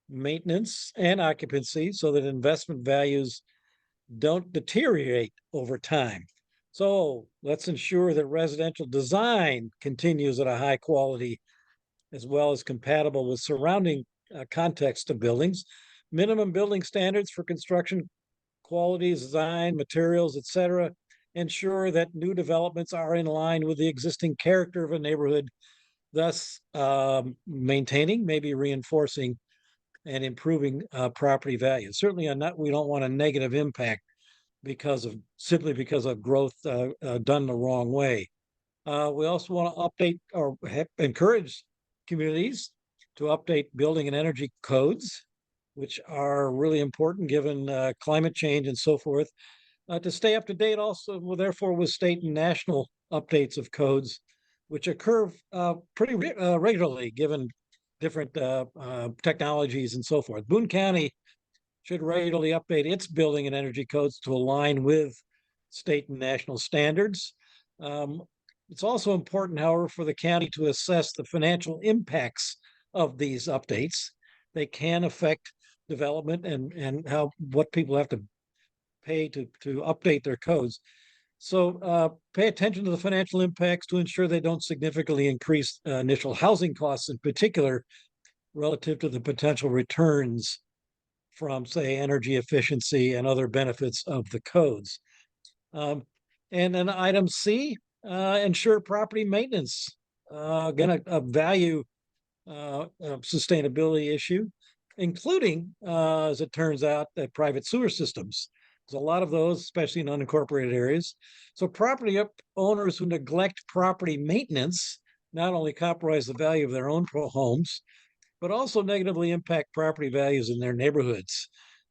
maintenance, and occupancy so that investment values don't deteriorate over time. So let's ensure that residential design continues at a high quality as well as compatible with surrounding context of buildings. Minimum building standards for construction quality, design, materials, etc. Ensure that new developments are in line with the existing character of a neighborhood, thus maintaining, maybe reinforcing, and improving property values. Certainly, we don't want a negative impact simply because of growth done the wrong way. We also want to update or encourage communities to update building and energy codes, which are really important given climate change and so forth, to stay up to date also, well, therefore, with state and national updates of codes, which occur pretty regularly given different technologies and so forth. Boone County should regularly update its building and energy codes to align with state and national standards. It's also important, however, for the county to assess the financial impacts of these updates. They can affect development and what people have to pay to update their codes. So pay attention to the financial impacts to ensure they don't significantly increase initial housing costs in particular relative to the potential returns from, say, energy efficiency and other benefits of the codes. And then item C, ensure property maintenance. Again, a value sustainability issue, including, as it turns out, that private sewer systems. There's a lot of those, especially in unincorporated areas. So property owners who neglect property maintenance not only compromise the value of their own homes, but also negatively impact property values in their neighborhoods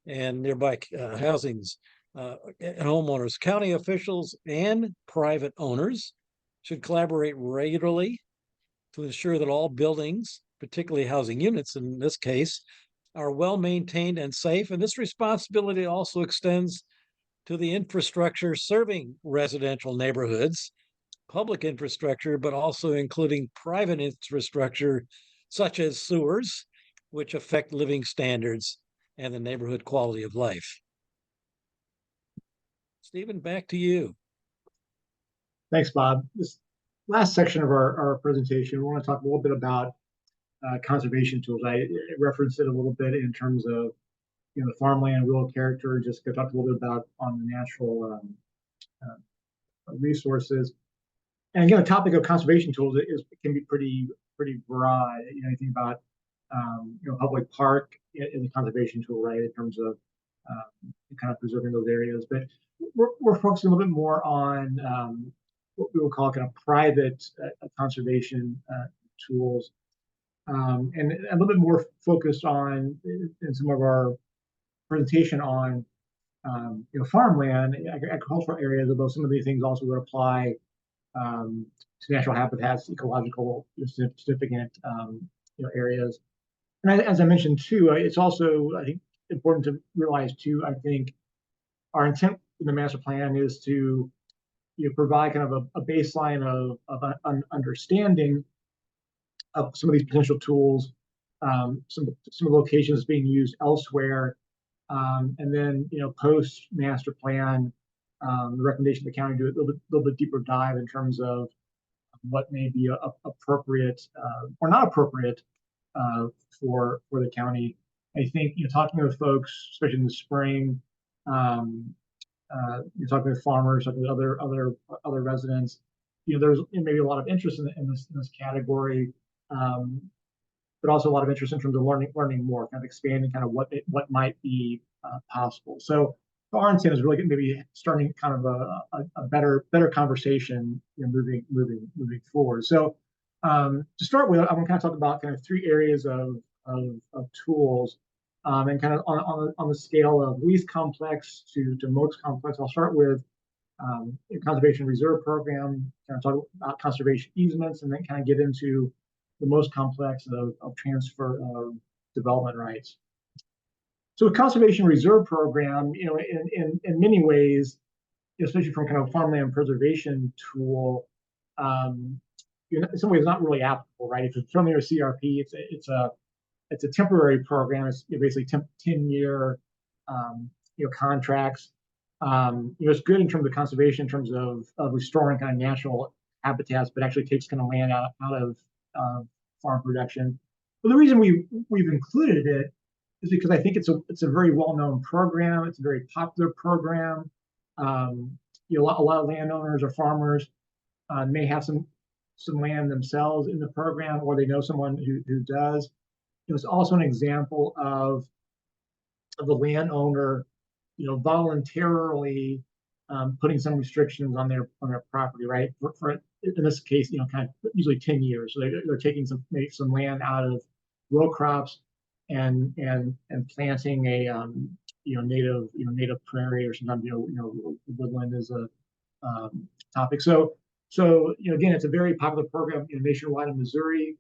and nearby housings and homeowners. County officials and private owners should collaborate regularly to ensure that all buildings, particularly housing units in this case, are well maintained and safe. And this responsibility also extends to the infrastructure serving residential neighborhoods, public infrastructure, but also including private infrastructure such as sewers, which affect living standards and the neighborhood quality of life. Stephen, back to you. Thanks, Bob. This last section of our presentation, we want to talk a little bit about conservation tools. I referenced it a little bit in terms of the farmland, rural character. Jessica talked a little bit about on the natural resources. And again, the topic of conservation tools can be pretty broad. You think about public park is a conservation tool, right? In terms of kind of preserving those areas, but we're focusing a little bit more on what we will call kind of private conservation tools, and a little bit more focused on in some of our presentation on farmland, agricultural areas, although some of these things also would apply to natural habitats, ecological significant areas. And as I mentioned too, it's also, I think, important to realize too, I think our intent in the master plan is to provide kind of a baseline of understanding of some of these potential tools, some locations being used elsewhere, and then post master plan, the recommendation of the county do a little bit deeper dive in terms of what may be appropriate or not appropriate for the county. I think talking with folks, especially in the spring, you're talking with farmers, talking with other residents. There's maybe a lot of interest in this category, but also a lot of interest in terms of learning more, kind of expanding kind of what might be possible. So our intent is really maybe starting kind of a better conversation, moving forward. So to start with, I'm going to kind of talk about kind of 3 areas of tools, and kind of on the scale of least complex to most complex. I'll start with conservation reserve program, kind of talk about conservation easements, and then kind of get into the most complex of transfer of development rights. So a conservation reserve program, in many ways, especially from kind of farmland preservation tool, in some ways not really applicable, right? If it's from your CRP, it's a temporary program. It's basically 10-year contracts. It's good in terms of conservation, in terms of restoring kind of natural habitats, but actually takes kind of land out of farm production. But the reason we've included it is because I think it's a very well-known program. It's a very popular program. A lot of landowners or farmers may have some land themselves in the program, or they know someone who does. It's also an example of the landowner, voluntarily putting some restrictions on their property, right? For in this case, kind of usually 10 years. So they're taking some land out of row crops and planting a native prairie, or sometimes woodland is a topic. So again, it's a very popular program nationwide in Missouri.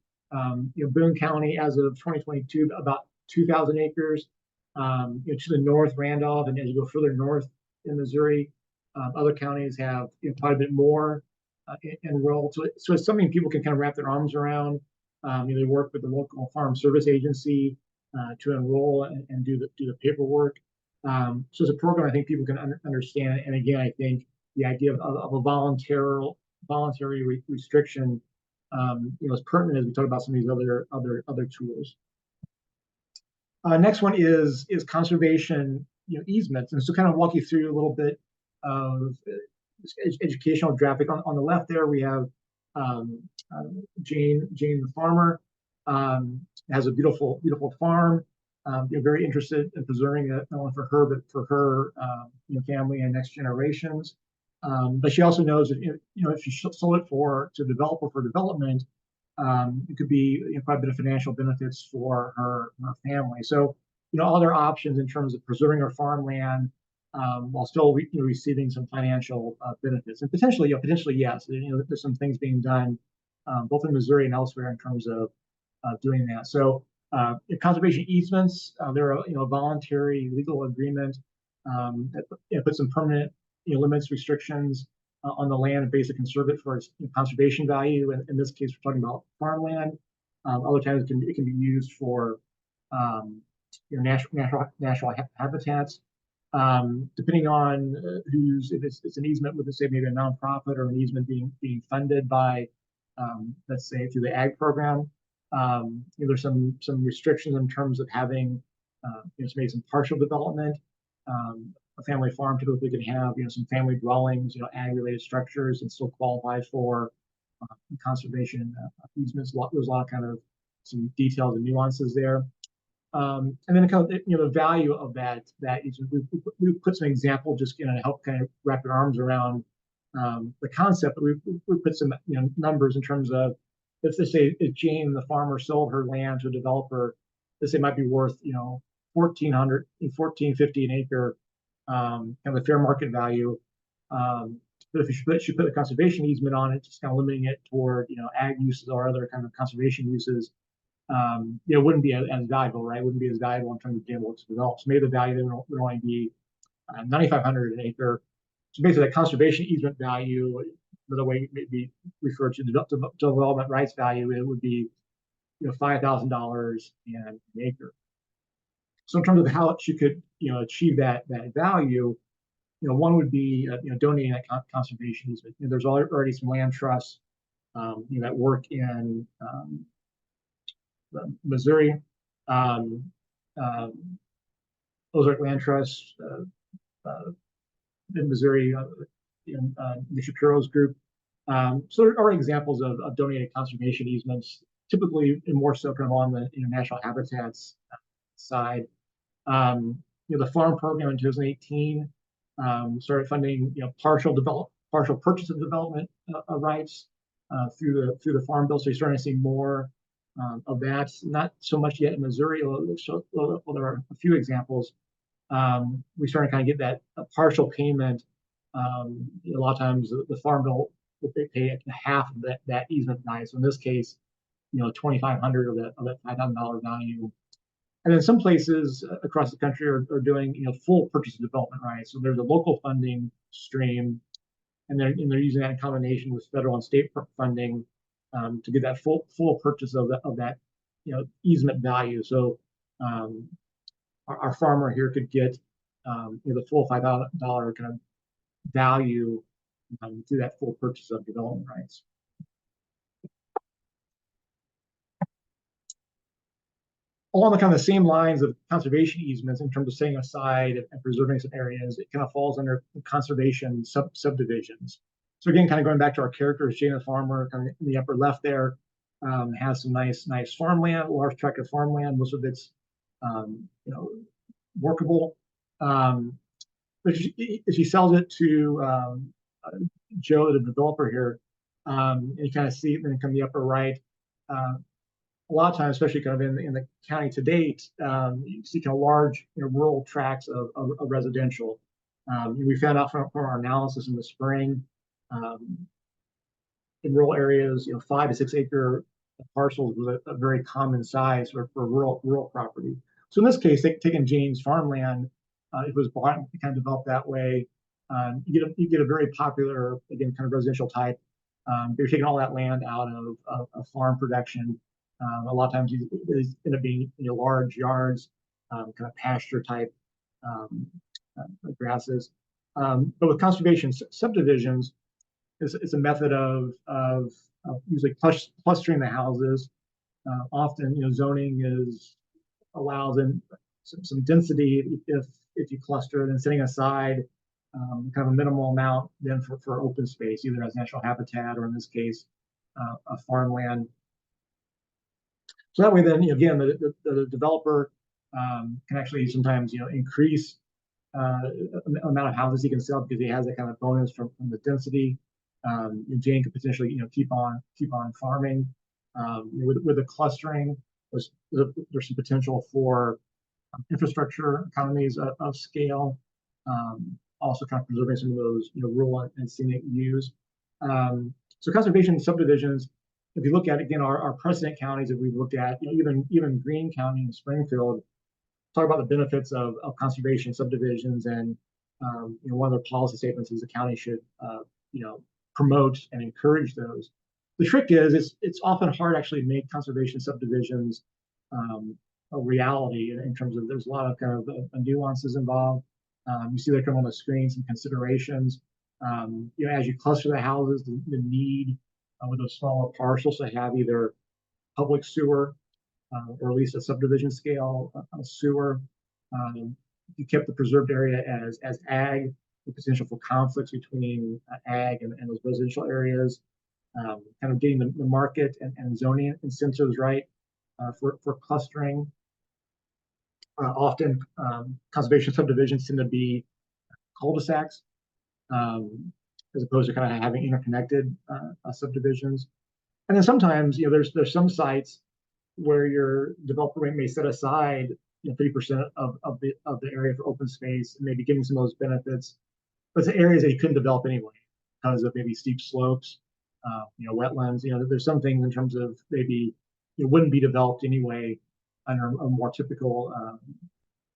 Boone County, as of 2022, about 2,000 acres. To the north, Randolph, and as you go further north in Missouri, other counties have quite a bit more enrolled. So it's something people can kind of wrap their arms around. They work with the local farm service agency to enroll and do the paperwork. So it's a program I think people can understand. And again, I think the idea of a voluntary restriction is pertinent as we talk about some of these other tools. Next one is conservation easements, and so kind of walk you through a little bit of educational graphic. On the left there we have Jane the farmer, has a beautiful farm. Very interested in preserving it, not only for her but for her family and next generations. But she also knows that if she sold it to a developer for development, it could be quite a bit of financial benefits for her family. So other options in terms of preserving her farmland while still receiving some financial benefits, and potentially yes, there's some things being done both in Missouri and elsewhere in terms of doing that. So conservation easements, they're a voluntary legal agreement that puts some permanent limits, restrictions on the land and basically conserve it for its conservation value. And in this case, we're talking about farmland. Other times it can be used for natural habitats. Depending on if it's an easement with, say, maybe a nonprofit, or an easement being funded by, let's say, through the ag program. There's some restrictions in terms of having maybe some partial development. A family farm typically can have some family dwellings, ag-related structures, and still qualify for conservation easements. There's a lot of kind of some details and nuances there. And then kind of the value of that easement. We put some example just to help kind of wrap your arms around the concept. But we put some numbers in terms of, let's just say if Jane the farmer sold her land to a developer, let's say it might be worth $1,450 an acre. Kind of the fair market value. But if she put a conservation easement on it, just kind of limiting it toward ag uses or other kind of conservation uses, it wouldn't be as valuable, right? It wouldn't be as valuable in terms of being able to develop. So maybe the value then would only be $9,500 an acre. So basically, that conservation easement value, another way it may be referred to development rights value, it would be $5,000 an acre. So in terms of how she could achieve that value, one would be donating that conservation easement. There's already some land trusts that work in Missouri. Ozark Land Trust in Missouri, the Shapiro's group. So there are examples of donated conservation easements typically more so kind of on the national habitats side. The farm program in 2018 started funding partial purchase of development rights through the farm bill. So you're starting to see more of that. Not so much yet in Missouri, although there are a few examples. We started to kind of get that partial payment. A lot of times the farm bill, they pay half of that easement value. So in this case, $2,500 of that $5,000 value. And then some places across the country are doing full purchase of development rights. So there's a local funding stream, and they're using that in combination with federal and state funding to get that full purchase of that easement value. So our farmer here could get the full $5,000 kind of value through that full purchase of development rights. Along the kind of the same lines of conservation easements in terms of setting aside and preserving some areas, it kind of falls under conservation subdivisions. So again, kind of going back to our characters, Jane the farmer, kind of in the upper left there, has some nice farmland, large tract of farmland. Most of it's workable. But she sells it to Joe, the developer here, and you kind of see it then come the upper right. A lot of times, especially kind of in the county to date, you see kind of large rural tracts of residential. We found out from our analysis in the spring, in rural areas, 5 to 6 acre parcels was a very common size for rural property. So in this case, taking Jane's farmland, it was bought and kind of developed that way. You get a very popular, again, kind of residential type. They're taking all that land out of farm production. A lot of times they end up being large yards, kind of pasture type grasses. But with conservation subdivisions, it's a method of usually clustering the houses. Often, zoning allows in some density if you cluster, and then setting aside kind of a minimal amount then for open space, either as natural habitat or in this case, a farmland. So that way, then again, the developer can actually sometimes increase the amount of houses he can sell because he has that kind of bonus from the density. Jane could potentially keep on farming. With the clustering, there's some potential for infrastructure economies of scale. Also, kind of preserving some of those rural and scenic views. So conservation subdivisions. If you look at, again, our precedent counties that we've looked at, even Greene County and Springfield, talk about the benefits of conservation subdivisions, and one of their policy statements is the county should promote and encourage those. The trick is it's often hard actually to make conservation subdivisions a reality in terms of there's a lot of kind of nuances involved. You see that come on the screen, some considerations. As you cluster the houses, the need with those smaller parcels to have either public sewer or at least a subdivision scale sewer. You kept the preserved area as ag, the potential for conflicts between ag and those residential areas. Kind of getting the market and zoning incentives right for clustering. Often conservation subdivisions tend to be cul-de-sacs, as opposed to kind of having interconnected subdivisions. And then sometimes, there's some sites where your developer may set aside 30% of the area for open space, and maybe getting some of those benefits, but it's areas that you couldn't develop anyway because of maybe steep slopes, wetlands. There's some things in terms of maybe it wouldn't be developed anyway under a more typical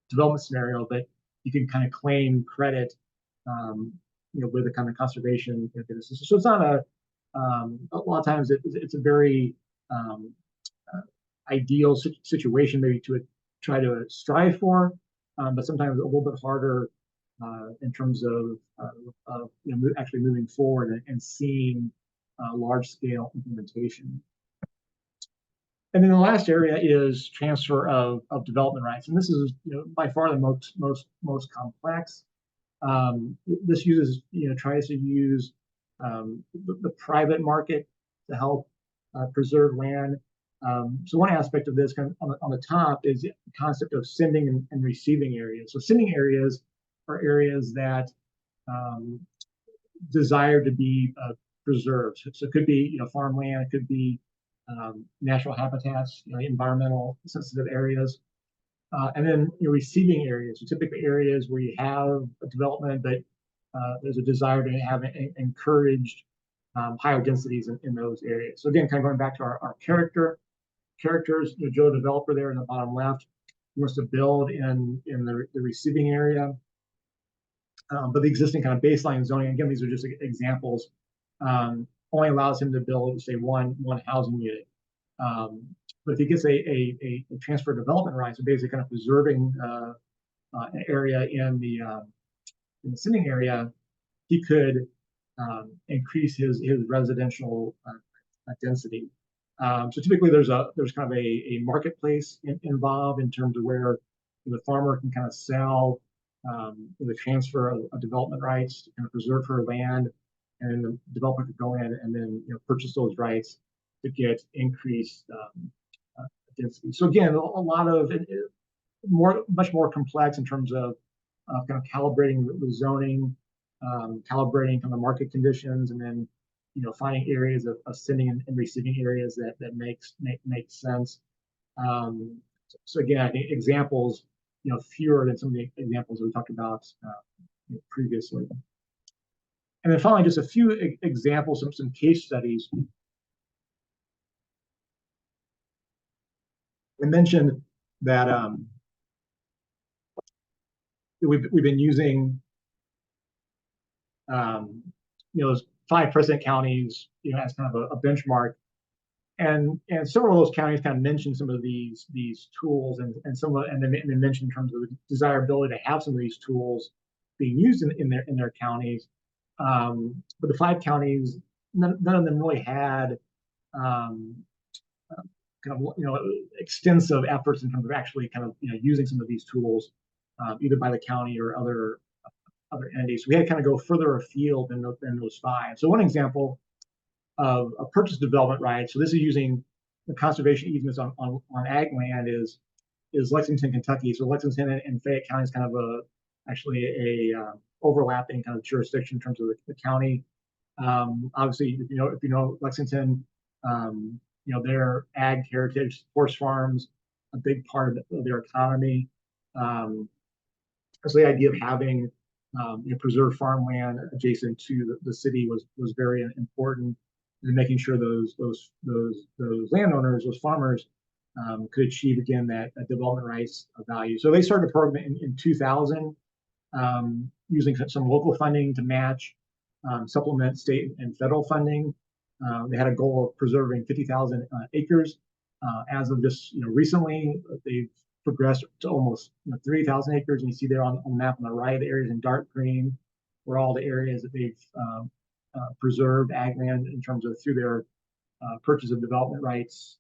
development scenario, but you can kind of claim credit with the kind of conservation. So it's not a lot of times it's a very ideal situation maybe to try to strive for, but sometimes a little bit harder in terms of actually moving forward and seeing large scale implementation. And then the last area is transfer of development rights, and this is by far the most complex. This uses tries to use the private market to help preserve land. So one aspect of this kind of on the top is the concept of sending and receiving areas. So sending areas are areas that desire to be preserved. So it could be, farmland, it could be natural habitats, environmental sensitive areas. And then receiving areas, so typically areas where you have a development, but there's a desire to have encouraged higher densities in those areas. So again, kind of going back to our characters, Joe developer there in the bottom left, he wants to build in the receiving area. But the existing kind of baseline zoning, again, these are just examples, only allows him to build, say, one housing unit. But if he gets a transfer development right, so basically kind of preserving an area in the sending area, he could increase his residential density. So typically there's kind of a marketplace involved in terms of where the farmer can kind of sell the transfer of development rights to kind of preserve her land, and then the developer could go in and then purchase those rights to get increased density. So again, a lot of much more complex in terms of kind of calibrating the zoning, calibrating kind of market conditions, and then finding areas of sending and receiving areas that makes sense. So again, I think examples fewer than some of the examples that we talked about previously. And then finally, just a few examples, some case studies. I mentioned that we've been using those 5 president counties as kind of a benchmark, and several of those counties kind of mentioned some of these tools, and they mentioned in terms of the desirability to have some of these tools being used in their counties. But the 5 counties, none of them really had kind of extensive efforts in terms of actually kind of using some of these tools, either by the county or other entities. So we had to kind of go further afield than those 5. So one example of a purchase development right, so this is using the conservation easements on ag land, is Lexington, Kentucky. So Lexington and Fayette County is kind of actually a overlapping kind of jurisdiction in terms of the county. Obviously, if you know Lexington, their ag heritage, horse farms, a big part of their economy. So the idea of having preserved farmland adjacent to the city was very important, and making sure those landowners, those farmers, could achieve again that development rights value. So they started a program in 2000, using some local funding to match supplement state and federal funding. They had a goal of preserving 50,000 acres. As of just recently, they've progressed to almost 3,000 acres. And you see there on the map on the right, the areas in dark green were all the areas that they've preserved ag land in terms of through their purchase of development rights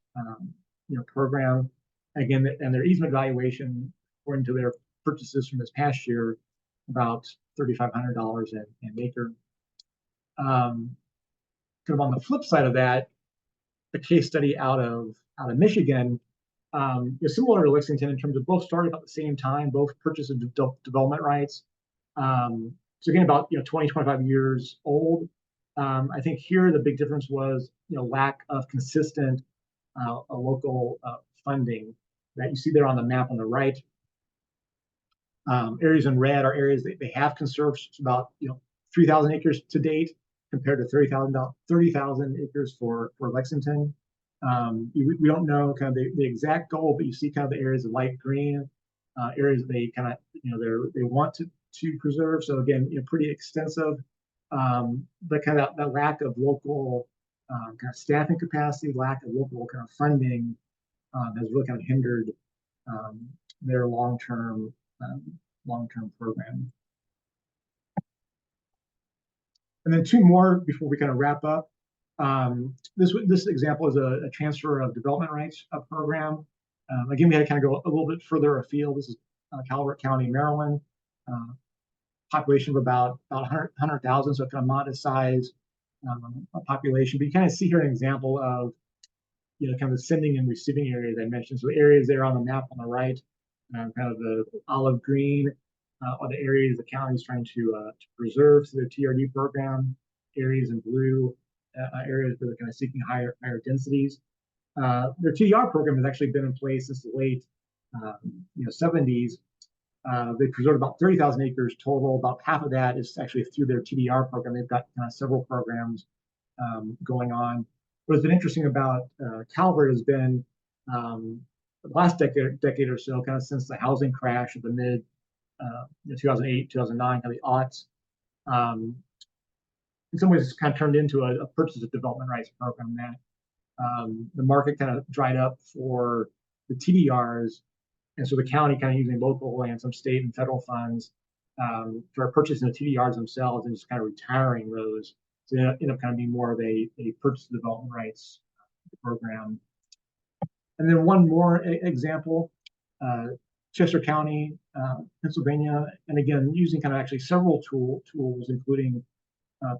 program. Again, and their easement valuation, according to their purchases from this past year, about $3,500 an acre. Kind of on the flip side of that, the case study out of Michigan is similar to Lexington in terms of both started about the same time, both purchase of development rights. So again, about 20, 25 years old. I think here the big difference was lack of consistent local funding that you see there on the map on the right. Areas in red are areas that they have conserved about 3,000 acres to date, compared to 30,000 acres for Lexington. We don't know kind of the exact goal, but you see kind of the areas of light green, areas that they kind of they want to preserve. So again, pretty extensive, but kind of that lack of local kind of staffing capacity, lack of local kind of funding has really kind of hindered their long-term program. And then 2 more before we kind of wrap up. This example is a transfer of development rights program. Again, we had to kind of go a little bit further afield. This is Calvert County, Maryland. Population of about 100,000, so kind of modest size population. But you kind of see here an example of kind of the sending and receiving areas I mentioned. So the areas there on the map on the right, kind of the olive green, are the areas the county is trying to preserve through the TRD program. Areas in blue, areas that are kind of seeking higher densities. Their TDR program has actually been in place since the late 70s. They preserved about 30,000 acres total. About half of that is actually through their TDR program. They've got several programs going on. What's been interesting about Calvert has been the last decade or so, kind of since the housing crash of the mid 2008, 2009, kind of the aughts. In some ways, it's kind of turned into a purchase of development rights program that the market kind of dried up for the TDRs. And so the county kind of using local and some state and federal funds for purchasing the TDRs themselves and just kind of retiring those. So they end up kind of being more of a purchase of development rights program. And then one more example, Chester County, Pennsylvania, and again, using kind of actually several tools, including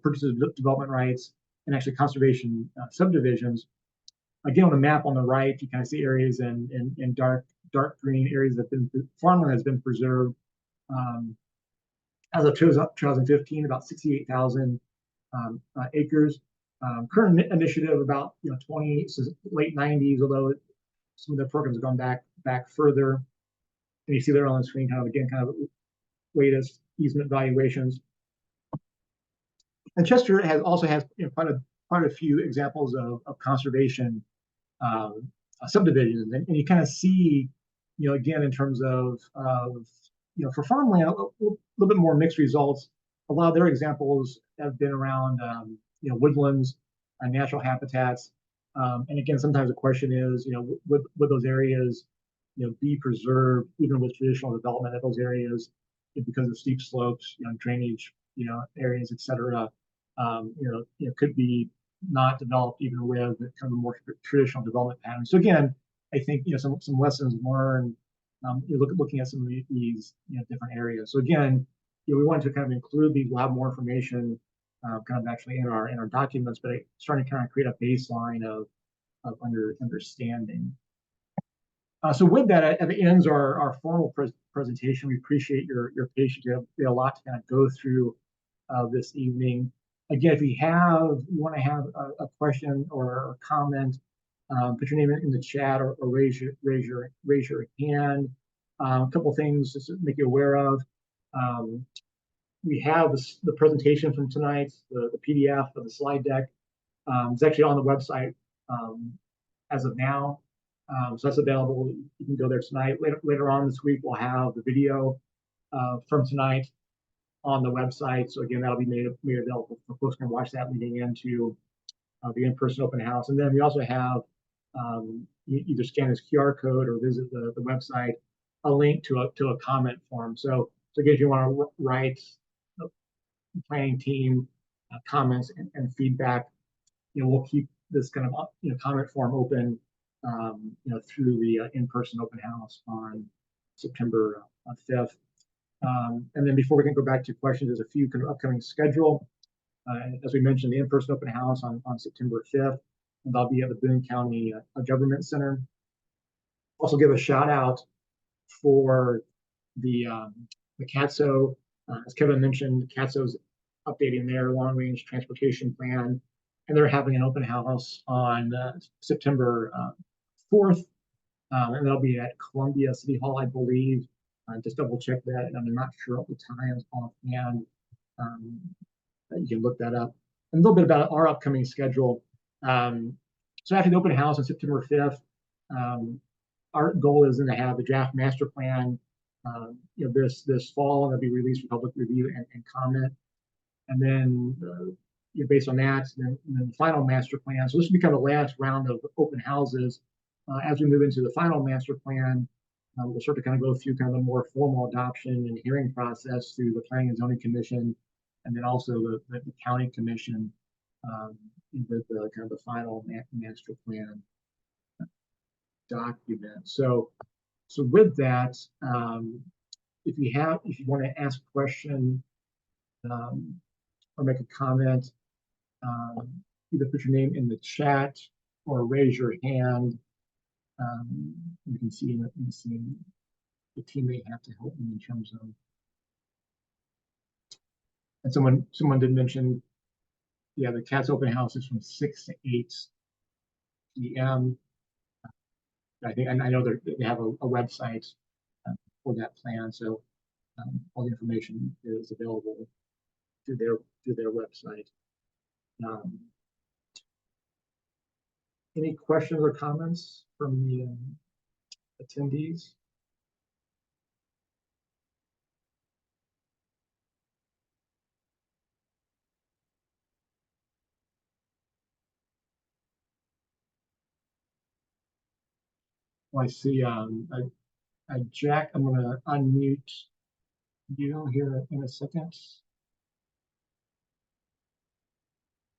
purchase of development rights and actually conservation subdivisions. Again, on the map on the right, you kind of see areas in dark green, areas that have been, farmland has been preserved. As of 2015, about 68,000 acres. Current initiative about 20, so late 90s, although some of the programs have gone back further. And you see there on the screen, kind of latest easement valuations. And Chester also has quite a few examples of conservation subdivisions, and you kind of see, again, in terms of for farmland, a little bit more mixed results. A lot of their examples have been around woodlands, natural habitats, and again, sometimes the question is, would those areas be preserved even with traditional development of those areas because of steep slopes, drainage, areas, etc. Could be not developed even with kind of a more traditional development pattern. So again, I think some lessons learned. Looking at some of these different areas. So again, we wanted to kind of include these. We'll have more information kind of actually in our documents, but starting to kind of create a baseline of understanding. So with that, it ends our formal presentation. We appreciate your patience. We have a lot to kind of go through this evening. Again, if you want to have a question or a comment, put your name in the chat or raise your hand. A couple things just to make you aware of. We have the presentation from tonight, the PDF of the slide deck. It's actually on the website as of now. So that's available. You can go there tonight. Later on this week, we'll have the video from tonight on the website. So again, that'll be made available for folks who can watch that leading into the in-person open house. And then we also have either scan this QR code or visit the website, a link to a comment form. So again, if you want to write the planning team comments and feedback, we'll keep this kind of comment form open through the in-person open house on September 5th. And then before we can go back to questions, there's a few kind of upcoming schedule. As we mentioned, the in-person open house on September 5th, and that'll be at the Boone County Government Center. Also give a shout out for the CATSO. As Kevin mentioned, CATSO's updating their long-range transportation plan, and they're having an open house on September 4th, and that'll be at Columbia City Hall, I believe. Just double check that, and I'm not sure of the times offhand. You can look that up. And a little bit about our upcoming schedule. So after the open house on September 5th, our goal is then to have the draft master plan this fall, and it'll be released for public review and comment. And then based on that, and then the final master plan. So this will become the last round of open houses. As we move into the final master plan, we'll start to kind of go through kind of a more formal adoption and hearing process through the Planning and Zoning Commission, and then also the County Commission with the kind of the final master plan document. So with that, if you want to ask a question or make a comment, either put your name in the chat or raise your hand. You can see the team may have to help me in terms of. And someone did mention, yeah, the CATS open house is from 6 to 8 p.m. I think, and I know they have a website for that plan, so all the information is available through their website. Any questions or comments from the attendees? Well, I see Jack, I'm going to unmute you here in a second.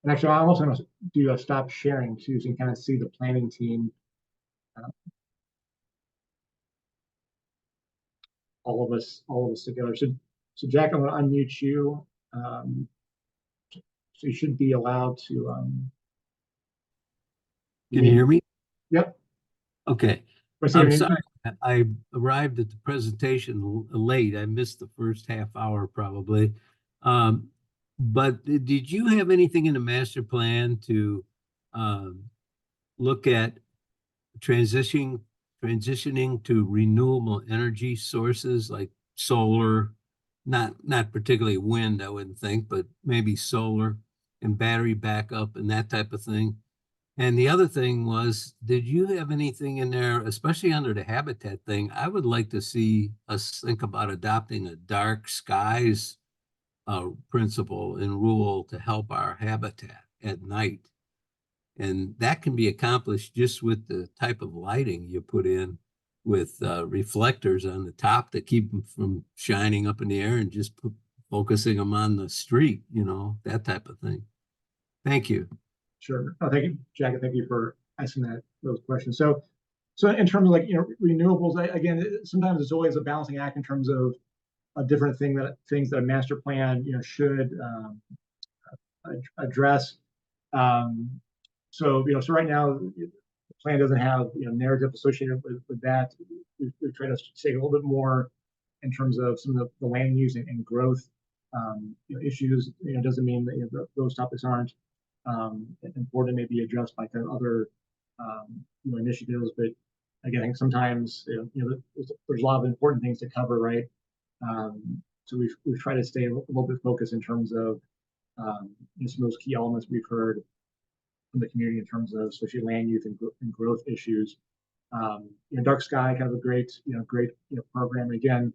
And actually, I'm also going to do a stop sharing too, so you can kind of see the planning team. All of us together. So Jack, I'm going to unmute you. So you should be allowed to. Can you hear me? Yep. Okay. I'm sorry. I arrived at the presentation late. I missed the first half hour probably. But did you have anything in the master plan to look at transitioning to renewable energy sources like solar, not particularly wind, I wouldn't think, but maybe solar and battery backup and that type of thing? And the other thing was, did you have anything in there, especially under the habitat thing? I would like to see us think about adopting a dark skies principle and rule to help our habitat at night. And that can be accomplished just with the type of lighting you put in with reflectors on the top to keep them from shining up in the air and just focusing them on the street, that type of thing. Thank you. Sure. Oh, thank you, Jack. Thank you for asking those questions. So in terms of renewables, again, sometimes it's always a balancing act in terms of different things that a master plan should address. So right now the plan doesn't have narrative associated with that. We try to say a little bit more in terms of some of the land use and growth issues. Doesn't mean that those topics aren't important, may be addressed by kind of other initiatives, but again, I think sometimes there's a lot of important things to cover, right? So we've tried to stay a little bit focused in terms of some of those key elements we've heard from the community in terms of especially land use and growth issues. Dark Sky, kind of a great program. Again,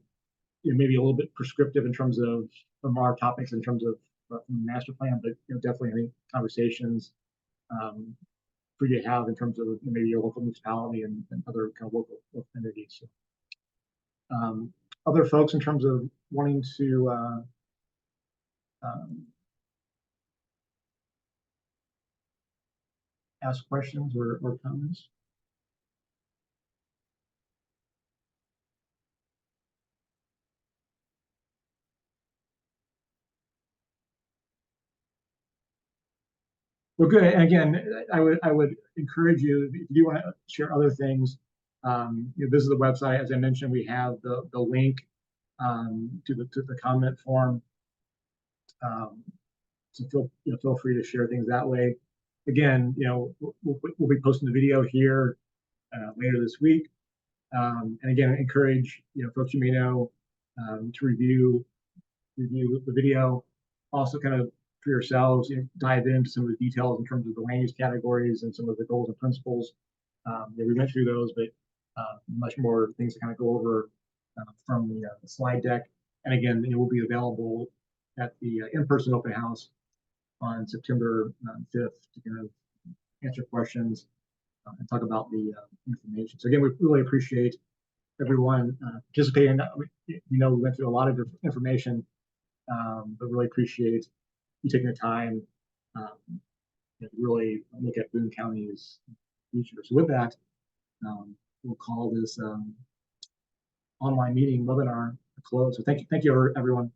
maybe a little bit prescriptive in terms of from our topics in terms of from the master plan, but definitely I think conversations for you to have in terms of maybe your local municipality and other kind of local entities. So, other folks in terms of wanting to ask questions or comments? Well, good. And again, I would encourage you, if you want to share other things, this is the website. As I mentioned, we have the link to the comment form. So feel free to share things that way. Again, we'll be posting the video here later this week. And again, I encourage folks you may know to review the video. Also, kind of for yourselves, dive into some of the details in terms of the land use categories and some of the goals and principles. We went through those, but much more things to kind of go over from the slide deck. And again, it will be available at the in-person open house on September 5th to kind of answer questions and talk about the information. So again, we really appreciate everyone participating. We went through a lot of information, but really appreciate you taking the time to really look at Boone County's future. So with that, we'll call this online meeting webinar a close. So thank you everyone.